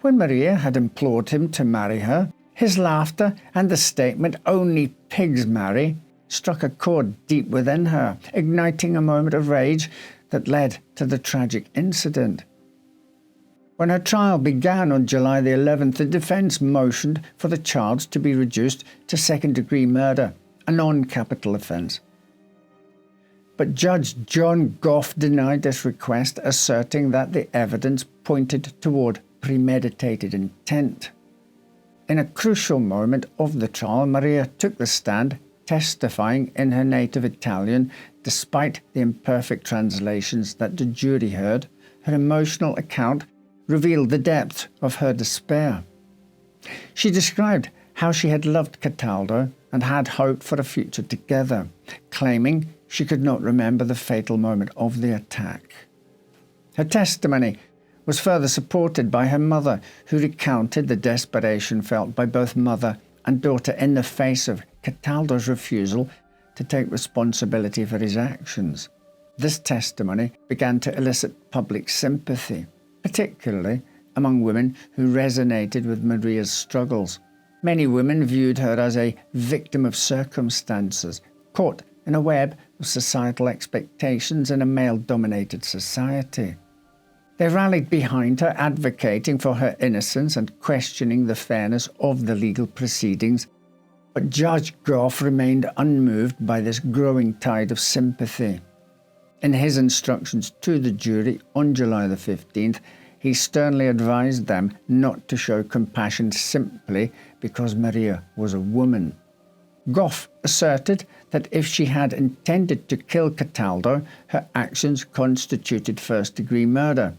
When Maria had implored him to marry her, his laughter and the statement, "Only pigs marry," struck a chord deep within her, igniting a moment of rage that led to the tragic incident. When her trial began on July the 11th, the defense motioned for the charge to be reduced to second-degree murder, a non-capital offense. But Judge John Gouffe denied this request, asserting that the evidence pointed toward premeditated intent. In a crucial moment of the trial, Maria took the stand, testifying in her native Italian, despite the imperfect translations that the jury heard. Her emotional account revealed the depth of her despair. She described how she had loved Cataldo and had hoped for a future together, claiming she could not remember the fatal moment of the attack. Her testimony was further supported by her mother, who recounted the desperation felt by both mother and daughter in the face of Cataldo's refusal to take responsibility for his actions. This testimony began to elicit public sympathy, particularly among women who resonated with Maria's struggles. Many women viewed her as a victim of circumstances, caught in a web of societal expectations in a male-dominated society. They rallied behind her, advocating for her innocence and questioning the fairness of the legal proceedings, but Judge Gouffe remained unmoved by this growing tide of sympathy. In his instructions to the jury on July the 15th, he sternly advised them not to show compassion simply because Maria was a woman. Gouffe asserted that if she had intended to kill Cataldo, her actions constituted first-degree murder.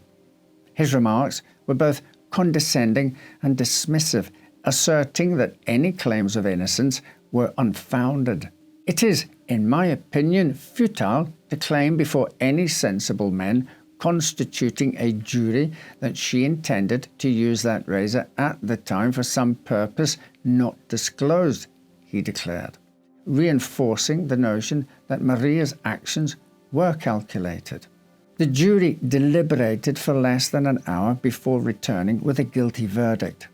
His remarks were both condescending and dismissive, asserting that any claims of innocence were unfounded. It is, in my opinion, futile to claim before any sensible men constituting a jury that she intended to use that razor at the time for some purpose not disclosed, he declared, reinforcing the notion that Maria's actions were calculated. The jury deliberated for less than an hour before returning with a guilty verdict.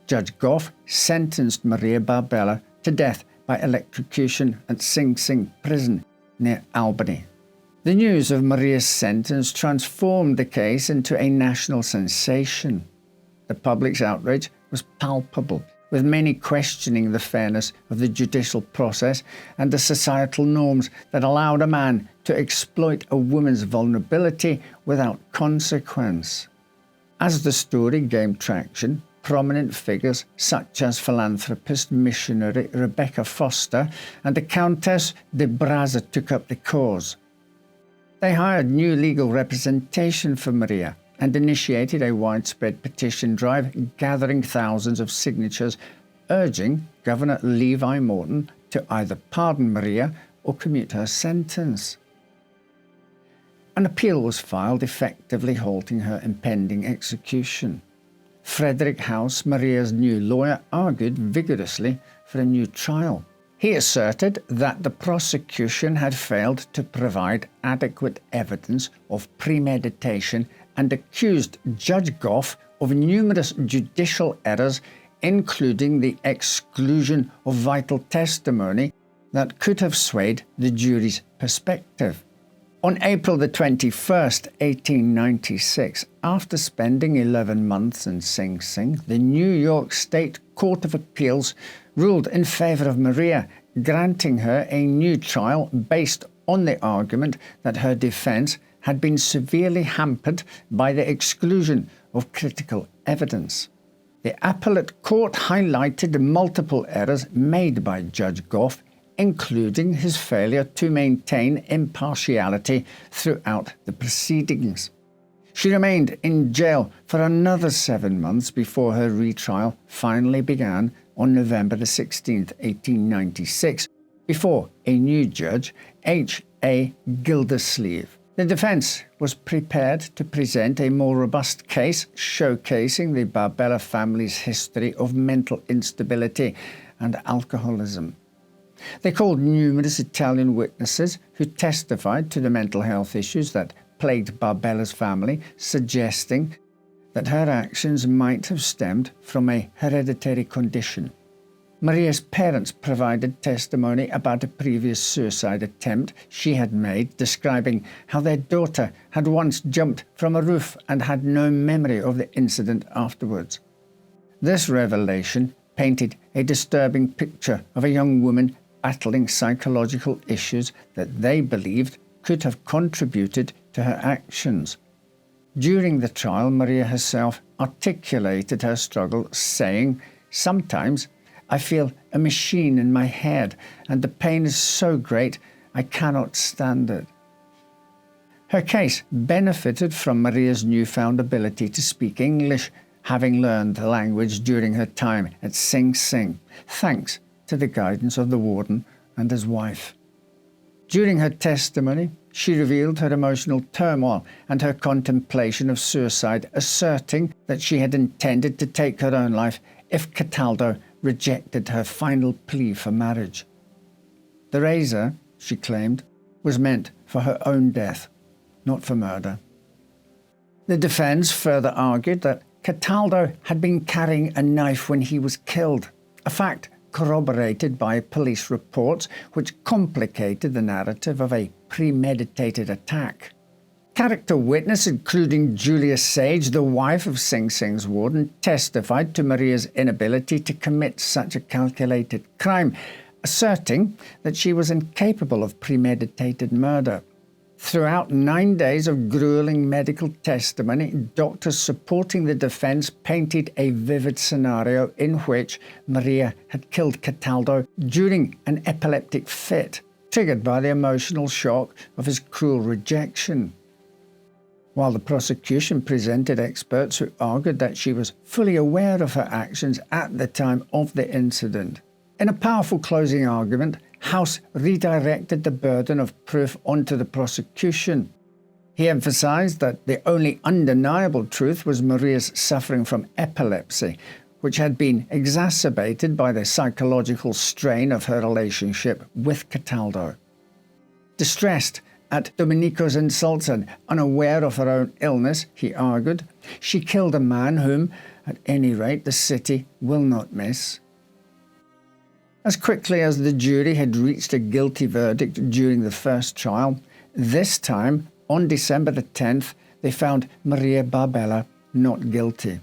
Judge Gouffe sentenced Maria Barbella to death by electrocution at Sing Sing prison near Albany. The news of Maria's sentence transformed the case into a national sensation. The public's outrage was palpable, with many questioning the fairness of the judicial process and the societal norms that allowed a man to exploit a woman's vulnerability without consequence. As the story gained traction, prominent figures such as philanthropist missionary Rebecca Foster and the Countess de Brazza took up the cause. They hired new legal representation for Maria and initiated a widespread petition drive, gathering thousands of signatures, urging Governor Levi Morton to either pardon Maria or commute her sentence. An appeal was filed, effectively halting her impending execution. Frederick House, Maria's new lawyer, argued vigorously for a new trial. He asserted that the prosecution had failed to provide adequate evidence of premeditation and accused Judge Gouffe of numerous judicial errors, including the exclusion of vital testimony that could have swayed the jury's perspective. On April the 21st, 1896, after spending 11 months in Sing Sing, the New York State Court of Appeals ruled in favor of Maria, granting her a new trial based on the argument that her defense had been severely hampered by the exclusion of critical evidence. The appellate court highlighted multiple errors made by Judge Gouffe, including his failure to maintain impartiality throughout the proceedings. She remained in jail for another 7 months before her retrial finally began on November the 16th, 1896, before a new judge, H.A. Gildersleeve. The defense was prepared to present a more robust case showcasing the Barbella family's history of mental instability and alcoholism. They called numerous Italian witnesses who testified to the mental health issues that plagued Barbella's family, suggesting that her actions might have stemmed from a hereditary condition. Maria's parents provided testimony about a previous suicide attempt she had made, describing how their daughter had once jumped from a roof and had no memory of the incident afterwards. This revelation painted a disturbing picture of a young woman battling psychological issues that they believed could have contributed to her actions. During the trial, Maria herself articulated her struggle, saying, "Sometimes I feel a machine in my head, and the pain is so great I cannot stand it." Her case benefited from Maria's newfound ability to speak English, having learned the language during her time at Sing Sing, thanks to the guidance of the warden and his wife. During her testimony, she revealed her emotional turmoil and her contemplation of suicide, asserting that she had intended to take her own life if Cataldo rejected her final plea for marriage. The razor, she claimed, was meant for her own death, not for murder. The defense further argued that Cataldo had been carrying a knife when he was killed, a fact corroborated by police reports which complicated the narrative of a premeditated attack. Character witness, including Julia Sage, the wife of Sing Sing's warden, testified to Maria's inability to commit such a calculated crime, asserting that she was incapable of premeditated murder. Throughout 9 days of grueling medical testimony, doctors supporting the defense painted a vivid scenario in which Maria had killed Cataldo during an epileptic fit, triggered by the emotional shock of his cruel rejection. While the prosecution presented experts who argued that she was fully aware of her actions at the time of the incident. In a powerful closing argument, House redirected the burden of proof onto the prosecution. He emphasized that the only undeniable truth was Maria's suffering from epilepsy, which had been exacerbated by the psychological strain of her relationship with Cataldo. Distressed at Domenico's insults and unaware of her own illness, he argued, she killed a man whom, at any rate, the city will not miss. As quickly as the jury had reached a guilty verdict during the first trial, this time, on December the 10th, they found Maria Barbella not guilty.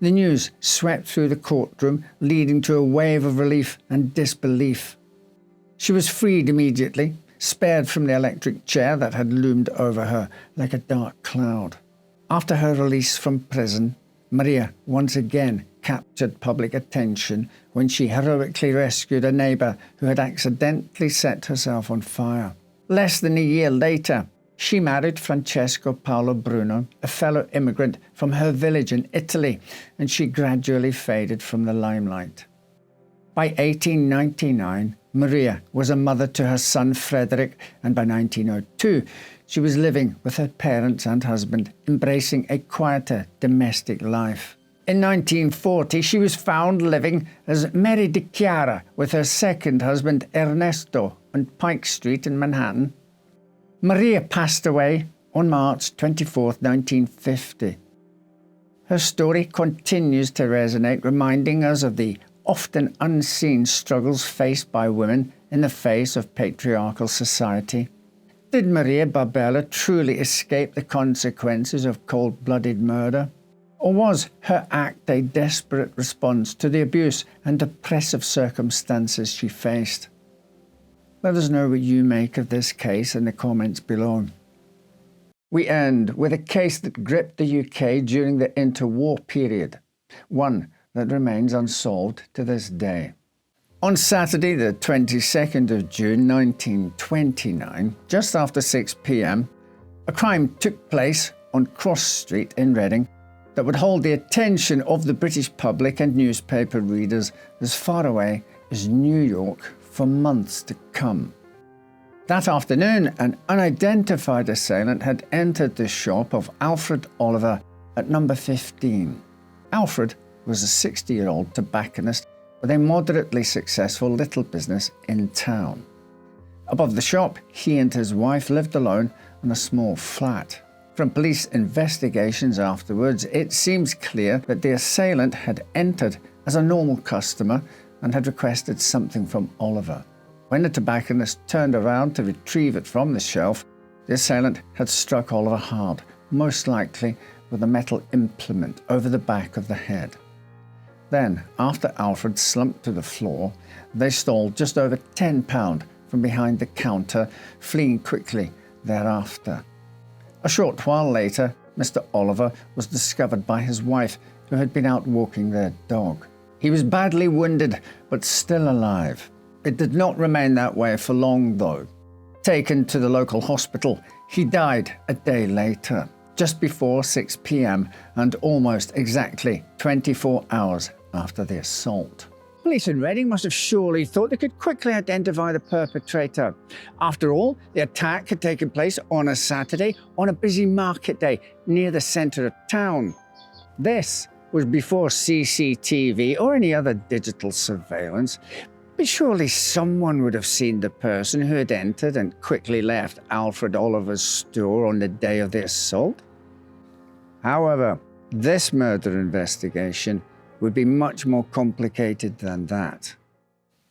The news swept through the courtroom, leading to a wave of relief and disbelief. She was freed immediately, spared from the electric chair that had loomed over her like a dark cloud. After her release from prison, Maria once again captured public attention when she heroically rescued a neighbour who had accidentally set herself on fire. Less than a year later, she married Francesco Paolo Bruno, a fellow immigrant from her village in Italy, and she gradually faded from the limelight. By 1899, Maria was a mother to her son Frederick, and by 1902, she was living with her parents and husband, embracing a quieter domestic life. In 1940, she was found living as Mary de Chiara with her second husband Ernesto on Pike Street in Manhattan. Maria passed away on March 24, 1950. Her story continues to resonate, reminding us of the often unseen struggles faced by women in the face of patriarchal society. Did Maria Barbella truly escape the consequences of cold-blooded murder? Or was her act a desperate response to the abuse and oppressive circumstances she faced? Let us know what you make of this case in the comments below. We end with a case that gripped the UK during the interwar period, one that remains unsolved to this day. On Saturday, the 22nd of June 1929, just after 6 p.m, a crime took place on Cross Street in Reading that would hold the attention of the British public and newspaper readers as far away as New York for months to come. That afternoon, an unidentified assailant had entered the shop of Alfred Oliver at number 15. Alfred was a 60-year-old tobacconist with a moderately successful little business in town. Above the shop, he and his wife lived alone in a small flat. From police investigations afterwards, it seems clear that the assailant had entered as a normal customer and had requested something from Oliver. When the tobacconist turned around to retrieve it from the shelf, the assailant had struck Oliver hard, most likely with a metal implement over the back of the head. Then, after Alfred slumped to the floor, they stole just over £10 from behind the counter, fleeing quickly thereafter. A short while later, Mr. Oliver was discovered by his wife, who had been out walking their dog. He was badly wounded, but still alive. It did not remain that way for long, though. Taken to the local hospital, he died a day later, just before 6 p.m. and almost exactly 24 hours after the assault. Police in Reading must have surely thought they could quickly identify the perpetrator. After all, the attack had taken place on a Saturday, on a busy market day near the centre of town. This was before CCTV or any other digital surveillance, but surely someone would have seen the person who had entered and quickly left Alfred Oliver's store on the day of the assault. However, this murder investigation would be much more complicated than that.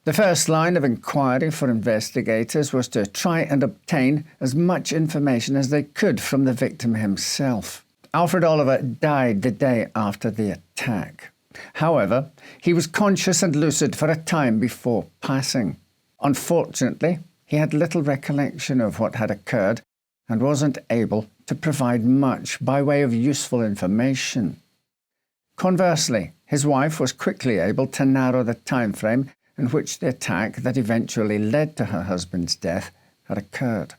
The first line of inquiry for investigators was to try and obtain as much information as they could from the victim himself. Alfred Oliver died the day after the attack. However, he was conscious and lucid for a time before passing. Unfortunately, he had little recollection of what had occurred and wasn't able to provide much by way of useful information. Conversely, his wife was quickly able to narrow the time frame in which the attack that eventually led to her husband's death had occurred.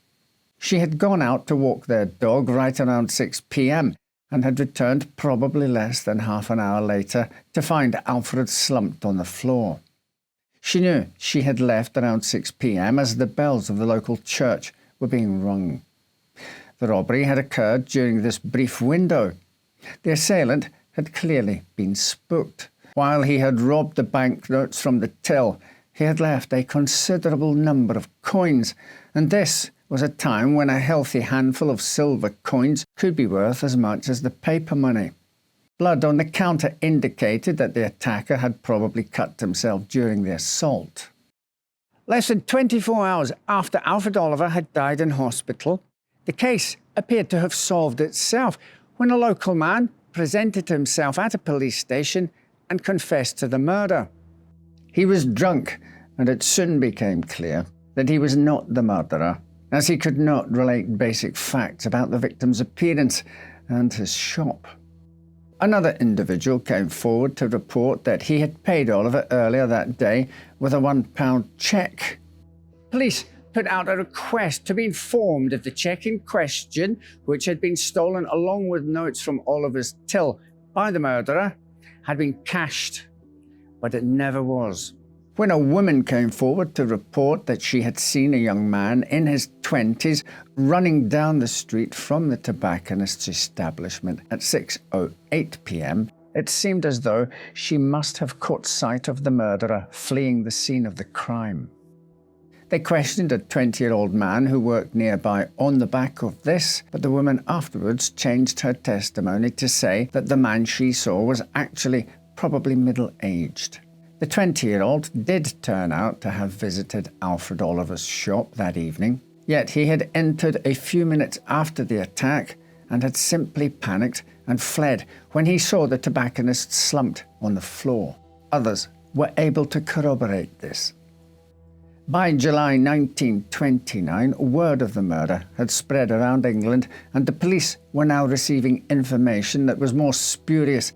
She had gone out to walk their dog right around 6 p.m. and had returned probably less than half an hour later to find Alfred slumped on the floor. She knew she had left around 6 p.m. as the bells of the local church were being rung. The robbery had occurred during this brief window. The assailant had clearly been spooked. While he had robbed the banknotes from the till, he had left a considerable number of coins, and this was a time when a healthy handful of silver coins could be worth as much as the paper money. Blood on the counter indicated that the attacker had probably cut himself during the assault. Less than 24 hours after Alfred Oliver had died in hospital, the case appeared to have solved itself when a local man presented himself at a police station and confessed to the murder. He was drunk, and it soon became clear that he was not the murderer, as he could not relate basic facts about the victim's appearance and his shop. Another individual came forward to report that he had paid Oliver earlier that day with a £1 cheque. Police put out a request to be informed if the cheque in question, which had been stolen along with notes from Oliver's till by the murderer, had been cashed, but it never was. When a woman came forward to report that she had seen a young man in his 20s running down the street from the tobacconist's establishment at 6:08 p.m., it seemed as though she must have caught sight of the murderer fleeing the scene of the crime. They questioned a 20-year-old man who worked nearby on the back of this, but the woman afterwards changed her testimony to say that the man she saw was actually probably middle-aged. The 20-year-old did turn out to have visited Alfred Oliver's shop that evening, yet he had entered a few minutes after the attack and had simply panicked and fled when he saw the tobacconist slumped on the floor. Others were able to corroborate this. By July 1929, word of the murder had spread around England, and the police were now receiving information that was more spurious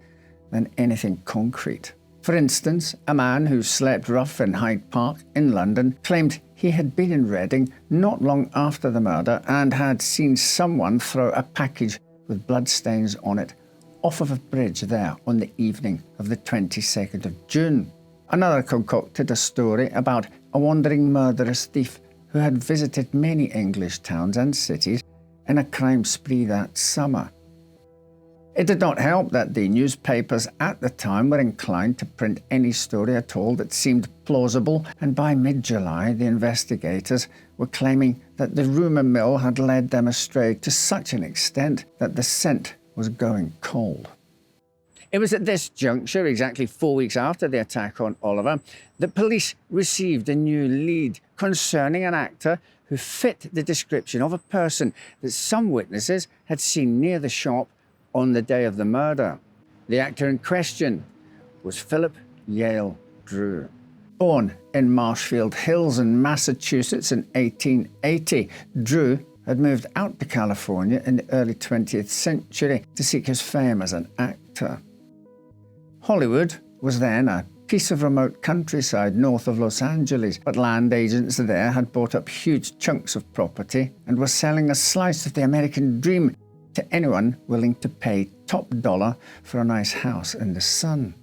than anything concrete. For instance, a man who slept rough in Hyde Park in London claimed he had been in Reading not long after the murder and had seen someone throw a package with bloodstains on it off of a bridge there on the evening of the 22nd of June. Another concocted a story about a wandering murderous thief who had visited many English towns and cities in a crime spree that summer. It did not help that the newspapers at the time were inclined to print any story at all that seemed plausible, and by mid-July the investigators were claiming that the rumour mill had led them astray to such an extent that the scent was going cold. It was at this juncture, exactly 4 weeks after the attack on Oliver, that police received a new lead concerning an actor who fit the description of a person that some witnesses had seen near the shop on the day of the murder. The actor in question was Philip Yale Drew. Born in Marshfield Hills in Massachusetts in 1880, Drew had moved out to California in the early 20th century to seek his fame as an actor. Hollywood was then a piece of remote countryside north of Los Angeles, but land agents there had bought up huge chunks of property and were selling a slice of the American dream to anyone willing to pay top dollar for a nice house in the sun.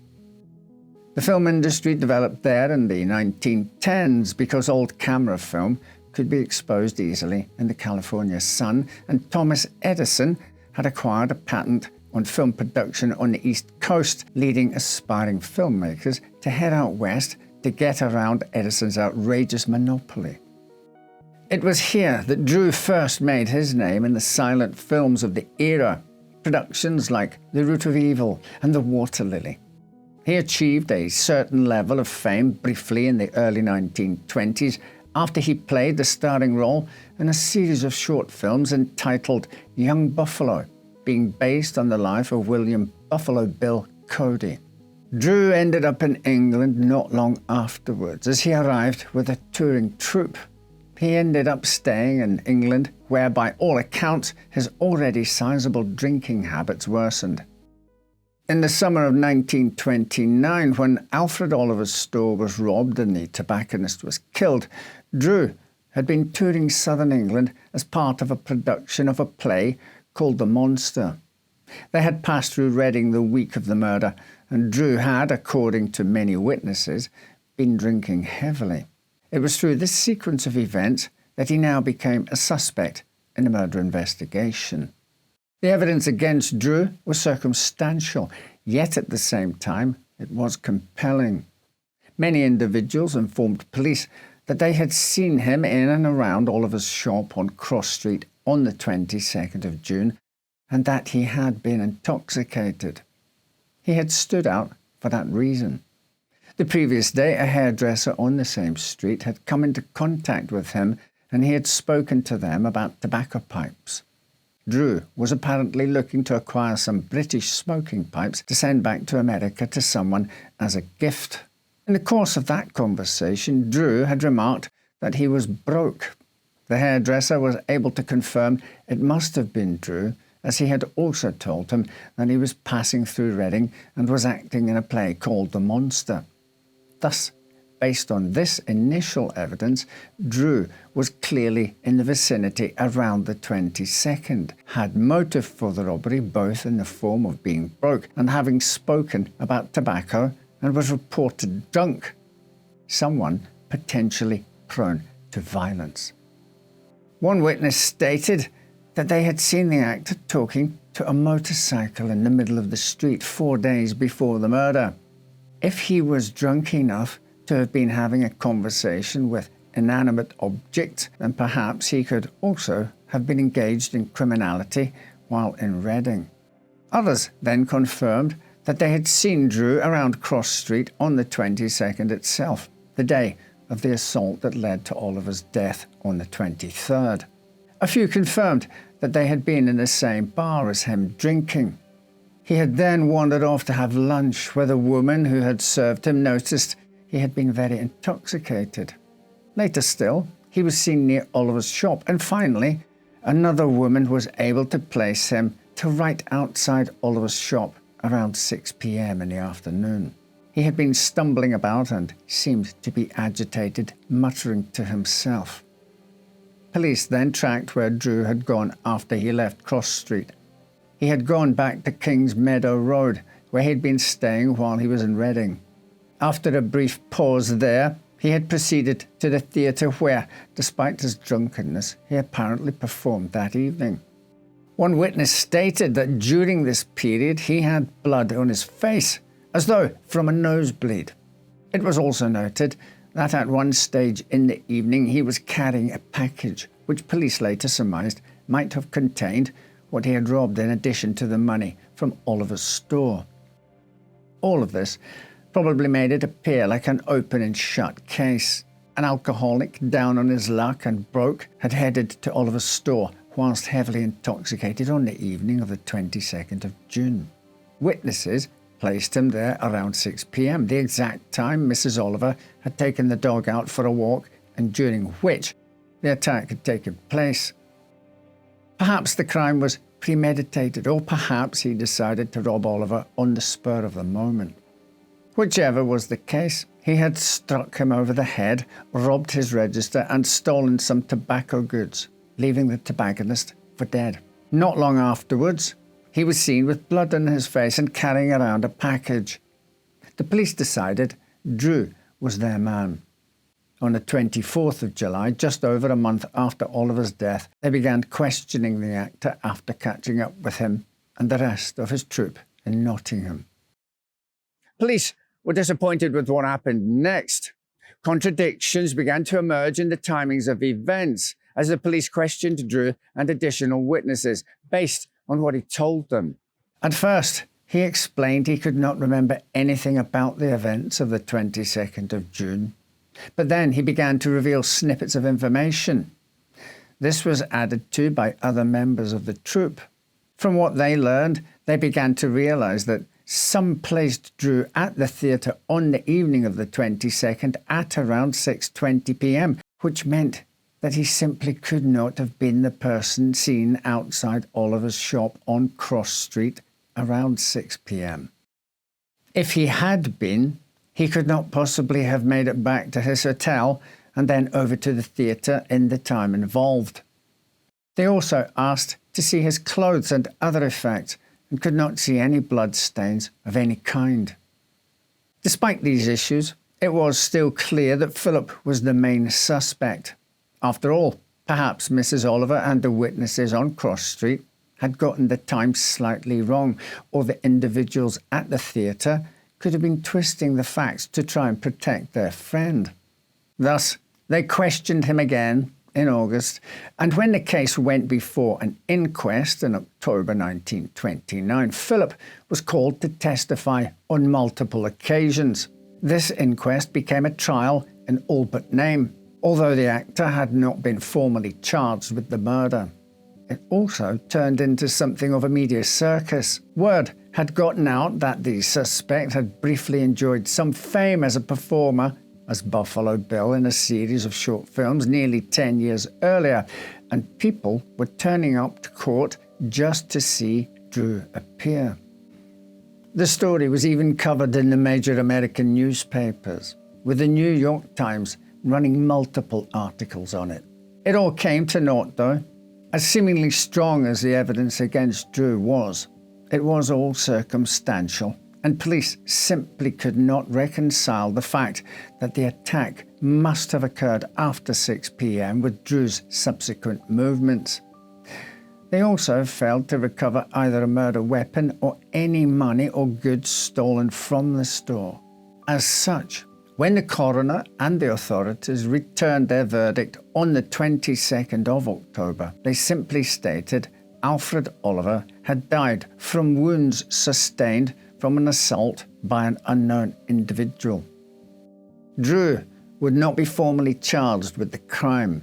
The film industry developed there in the 1910s because old camera film could be exposed easily in the California sun, and Thomas Edison had acquired a patent on film production on the East Coast, leading aspiring filmmakers to head out west to get around Edison's outrageous monopoly. It was here that Drew first made his name in the silent films of the era, productions like The Root of Evil and The Water Lily. He achieved a certain level of fame briefly in the early 1920s after he played the starring role in a series of short films entitled Young Buffalo, being based on the life of William Buffalo Bill Cody. Drew ended up in England not long afterwards as he arrived with a touring troupe. He ended up staying in England, where by all accounts his already sizable drinking habits worsened. In the summer of 1929, when Alfred Oliver's store was robbed and the tobacconist was killed, Drew had been touring southern England as part of a production of a play called The Monster. They had passed through Reading the week of the murder, and Drew had, according to many witnesses, been drinking heavily. It was through this sequence of events that he now became a suspect in a murder investigation. The evidence against Drew was circumstantial, yet at the same time it was compelling. Many individuals informed police that they had seen him in and around Oliver's shop on Cross Street on the 22nd of June, and that he had been intoxicated. He had stood out for that reason. The previous day, a hairdresser on the same street had come into contact with him, and he had spoken to them about tobacco pipes. Drew was apparently looking to acquire some British smoking pipes to send back to America to someone as a gift. In the course of that conversation, Drew had remarked that he was broke. The hairdresser was able to confirm it must have been Drew, as he had also told him that he was passing through Reading and was acting in a play called The Monster. Thus, based on this initial evidence, Drew was clearly in the vicinity around the 22nd, had motive for the robbery both in the form of being broke and having spoken about tobacco, and was reported drunk. Someone potentially prone to violence. One witness stated that they had seen the actor talking to a motorcycle in the middle of the street 4 days before the murder. If he was drunk enough to have been having a conversation with inanimate objects, then perhaps he could also have been engaged in criminality while in Reading. Others then confirmed that they had seen Drew around Cross Street on the 22nd itself, the day of the assault that led to Oliver's death on the 23rd. A few confirmed that they had been in the same bar as him drinking. He had then wandered off to have lunch, where the woman who had served him noticed he had been very intoxicated. Later still, he was seen near Oliver's shop, and finally, another woman was able to place him to right outside Oliver's shop around 6 p.m. in the afternoon. He had been stumbling about and seemed to be agitated, muttering to himself. Police then tracked where Drew had gone after he left Cross Street. He had gone back to Kings Meadow Road, where he had been staying while he was in Reading. After a brief pause there, he had proceeded to the theatre where, despite his drunkenness, he apparently performed that evening. One witness stated that during this period he had blood on his face, as though from a nosebleed. It was also noted that at one stage in the evening he was carrying a package, which police later surmised might have contained what he had robbed in addition to the money from Oliver's store. All of this probably made it appear like an open and shut case. An alcoholic down on his luck and broke had headed to Oliver's store whilst heavily intoxicated on the evening of the 22nd of June. Witnesses placed him there around 6 p.m, the exact time Mrs. Oliver had taken the dog out for a walk and during which the attack had taken place. Perhaps the crime was premeditated, or perhaps he decided to rob Oliver on the spur of the moment. Whichever was the case, he had struck him over the head, robbed his register, and stolen some tobacco goods, leaving the tobacconist for dead. Not long afterwards, he was seen with blood on his face and carrying around a package. The police decided Drew was their man. On the 24th of July, just over a month after Oliver's death, they began questioning the actor after catching up with him and the rest of his troupe in Nottingham. Police were disappointed with what happened next. Contradictions began to emerge in the timings of events as the police questioned Drew and additional witnesses based on what he told them. At first, He explained he could not remember anything about the events of the 22nd of June. But then he began to reveal snippets of information. This was added to by other members of the troupe. From what they learned, they began to realise that some placed Drew at the theatre on the evening of the 22nd at around 6:20 p.m, which meant that he simply could not have been the person seen outside Oliver's shop on Cross Street around 6 p.m. If he had been, he could not possibly have made it back to his hotel and then over to the theatre in the time involved. They also asked to see his clothes and other effects and could not see any blood stains of any kind. Despite these issues, it was still clear that Philip was the main suspect. After all, perhaps Mrs. Oliver and the witnesses on Cross Street had gotten the time slightly wrong, or the individuals at the theatre could have been twisting the facts to try and protect their friend. Thus, they questioned him again in August, and when the case went before an inquest in October 1929, Philip was called to testify on multiple occasions. This inquest became a trial in all but name, although the actor had not been formally charged with the murder. It also turned into something of a media circus. Word had gotten out that the suspect had briefly enjoyed some fame as a performer as Buffalo Bill in a series of short films nearly 10 years earlier, and people were turning up to court just to see Drew appear. The story was even covered in the major American newspapers, with the New York Times running multiple articles on it. It all came to naught, though. As seemingly strong as the evidence against Drew was, it was all circumstantial, and police simply could not reconcile the fact that the attack must have occurred after 6 p.m. with Drew's subsequent movements. They also failed to recover either a murder weapon or any money or goods stolen from the store. As such, when the coroner and the authorities returned their verdict on the 22nd of October, they simply stated Alfred Oliver had died from wounds sustained from an assault by an unknown individual. Drew would not be formally charged with the crime.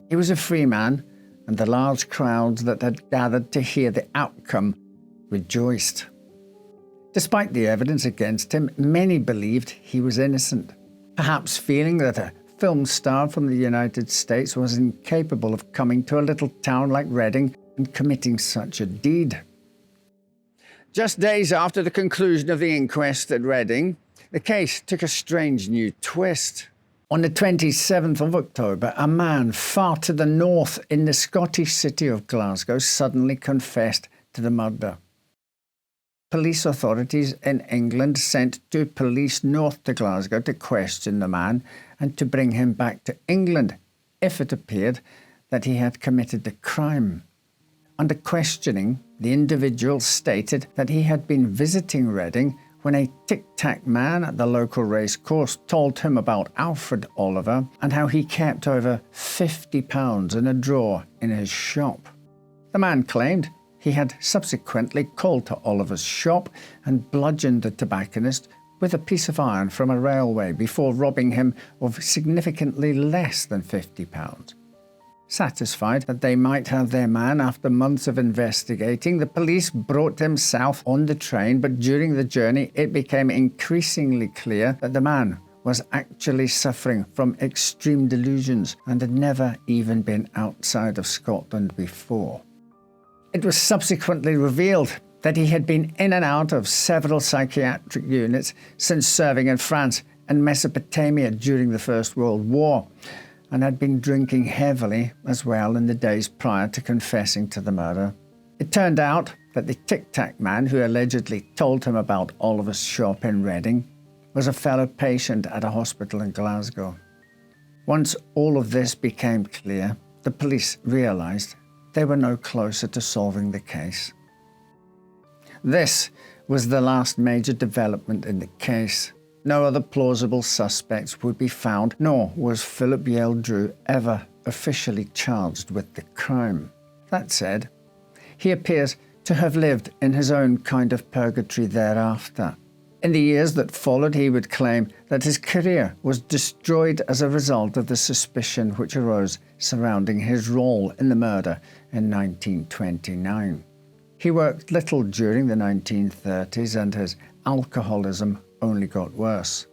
He was a free man, and the large crowds that had gathered to hear the outcome rejoiced. Despite the evidence against him, many believed he was innocent, perhaps feeling that a film star from the United States was incapable of coming to a little town like Reading and committing such a deed. Just days after the conclusion of the inquest at Reading, the case took a strange new twist. On the 27th of October, a man far to the north in the Scottish city of Glasgow suddenly confessed to the murder. Police authorities in England sent 2 police north to Glasgow to question the man and to bring him back to England if it appeared that he had committed the crime. Under questioning, the individual stated that he had been visiting Reading when a tic-tac man at the local racecourse told him about Alfred Oliver and how he kept over £50 in a drawer in his shop. The man claimed he had subsequently called to Oliver's shop and bludgeoned the tobacconist with a piece of iron from a railway before robbing him of significantly less than £50. Satisfied that they might have their man after months of investigating, the police brought him south on the train, but during the journey it became increasingly clear that the man was actually suffering from extreme delusions and had never even been outside of Scotland before. It was subsequently revealed that he had been in and out of several psychiatric units since serving in France and Mesopotamia during the First World War, and had been drinking heavily as well in the days prior to confessing to the murder. It turned out that the tic-tac man who allegedly told him about Oliver's shop in Reading was a fellow patient at a hospital in Glasgow. Once all of this became clear, the police realised they were no closer to solving the case. This was the last major development in the case. No other plausible suspects would be found, nor was Philip Yale Drew ever officially charged with the crime. That said, he appears to have lived in his own kind of purgatory thereafter. In the years that followed, he would claim that his career was destroyed as a result of the suspicion which arose surrounding his role in the murder in 1929. He worked little during the 1930s and his alcoholism only got worse.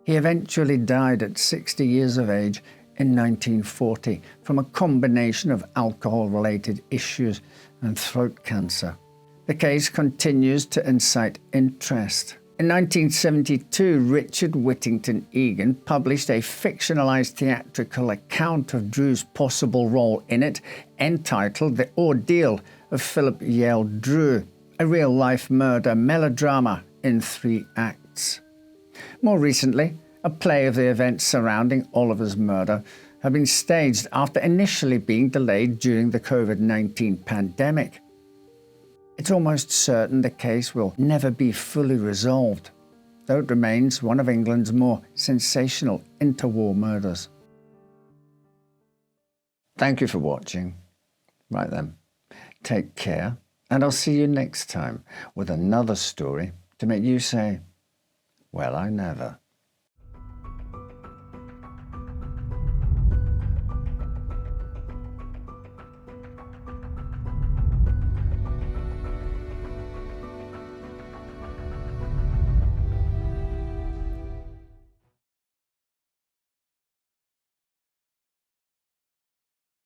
He eventually died at 60 years of age in 1940 from a combination of alcohol-related issues and throat cancer. The case continues to incite interest. In 1972, Richard Whittington Egan published a fictionalized theatrical account of Drew's possible role in it, entitled The Ordeal of Philip Yale Drew, a real-life murder melodrama in 3 acts. More recently, a play of the events surrounding Oliver's murder had been staged after initially being delayed during the COVID-19 pandemic. It's almost certain the case will never be fully resolved, though it remains one of England's more sensational interwar murders. Thank you for watching. Right then, take care, and I'll see you next time with another story to make you say, well, I never.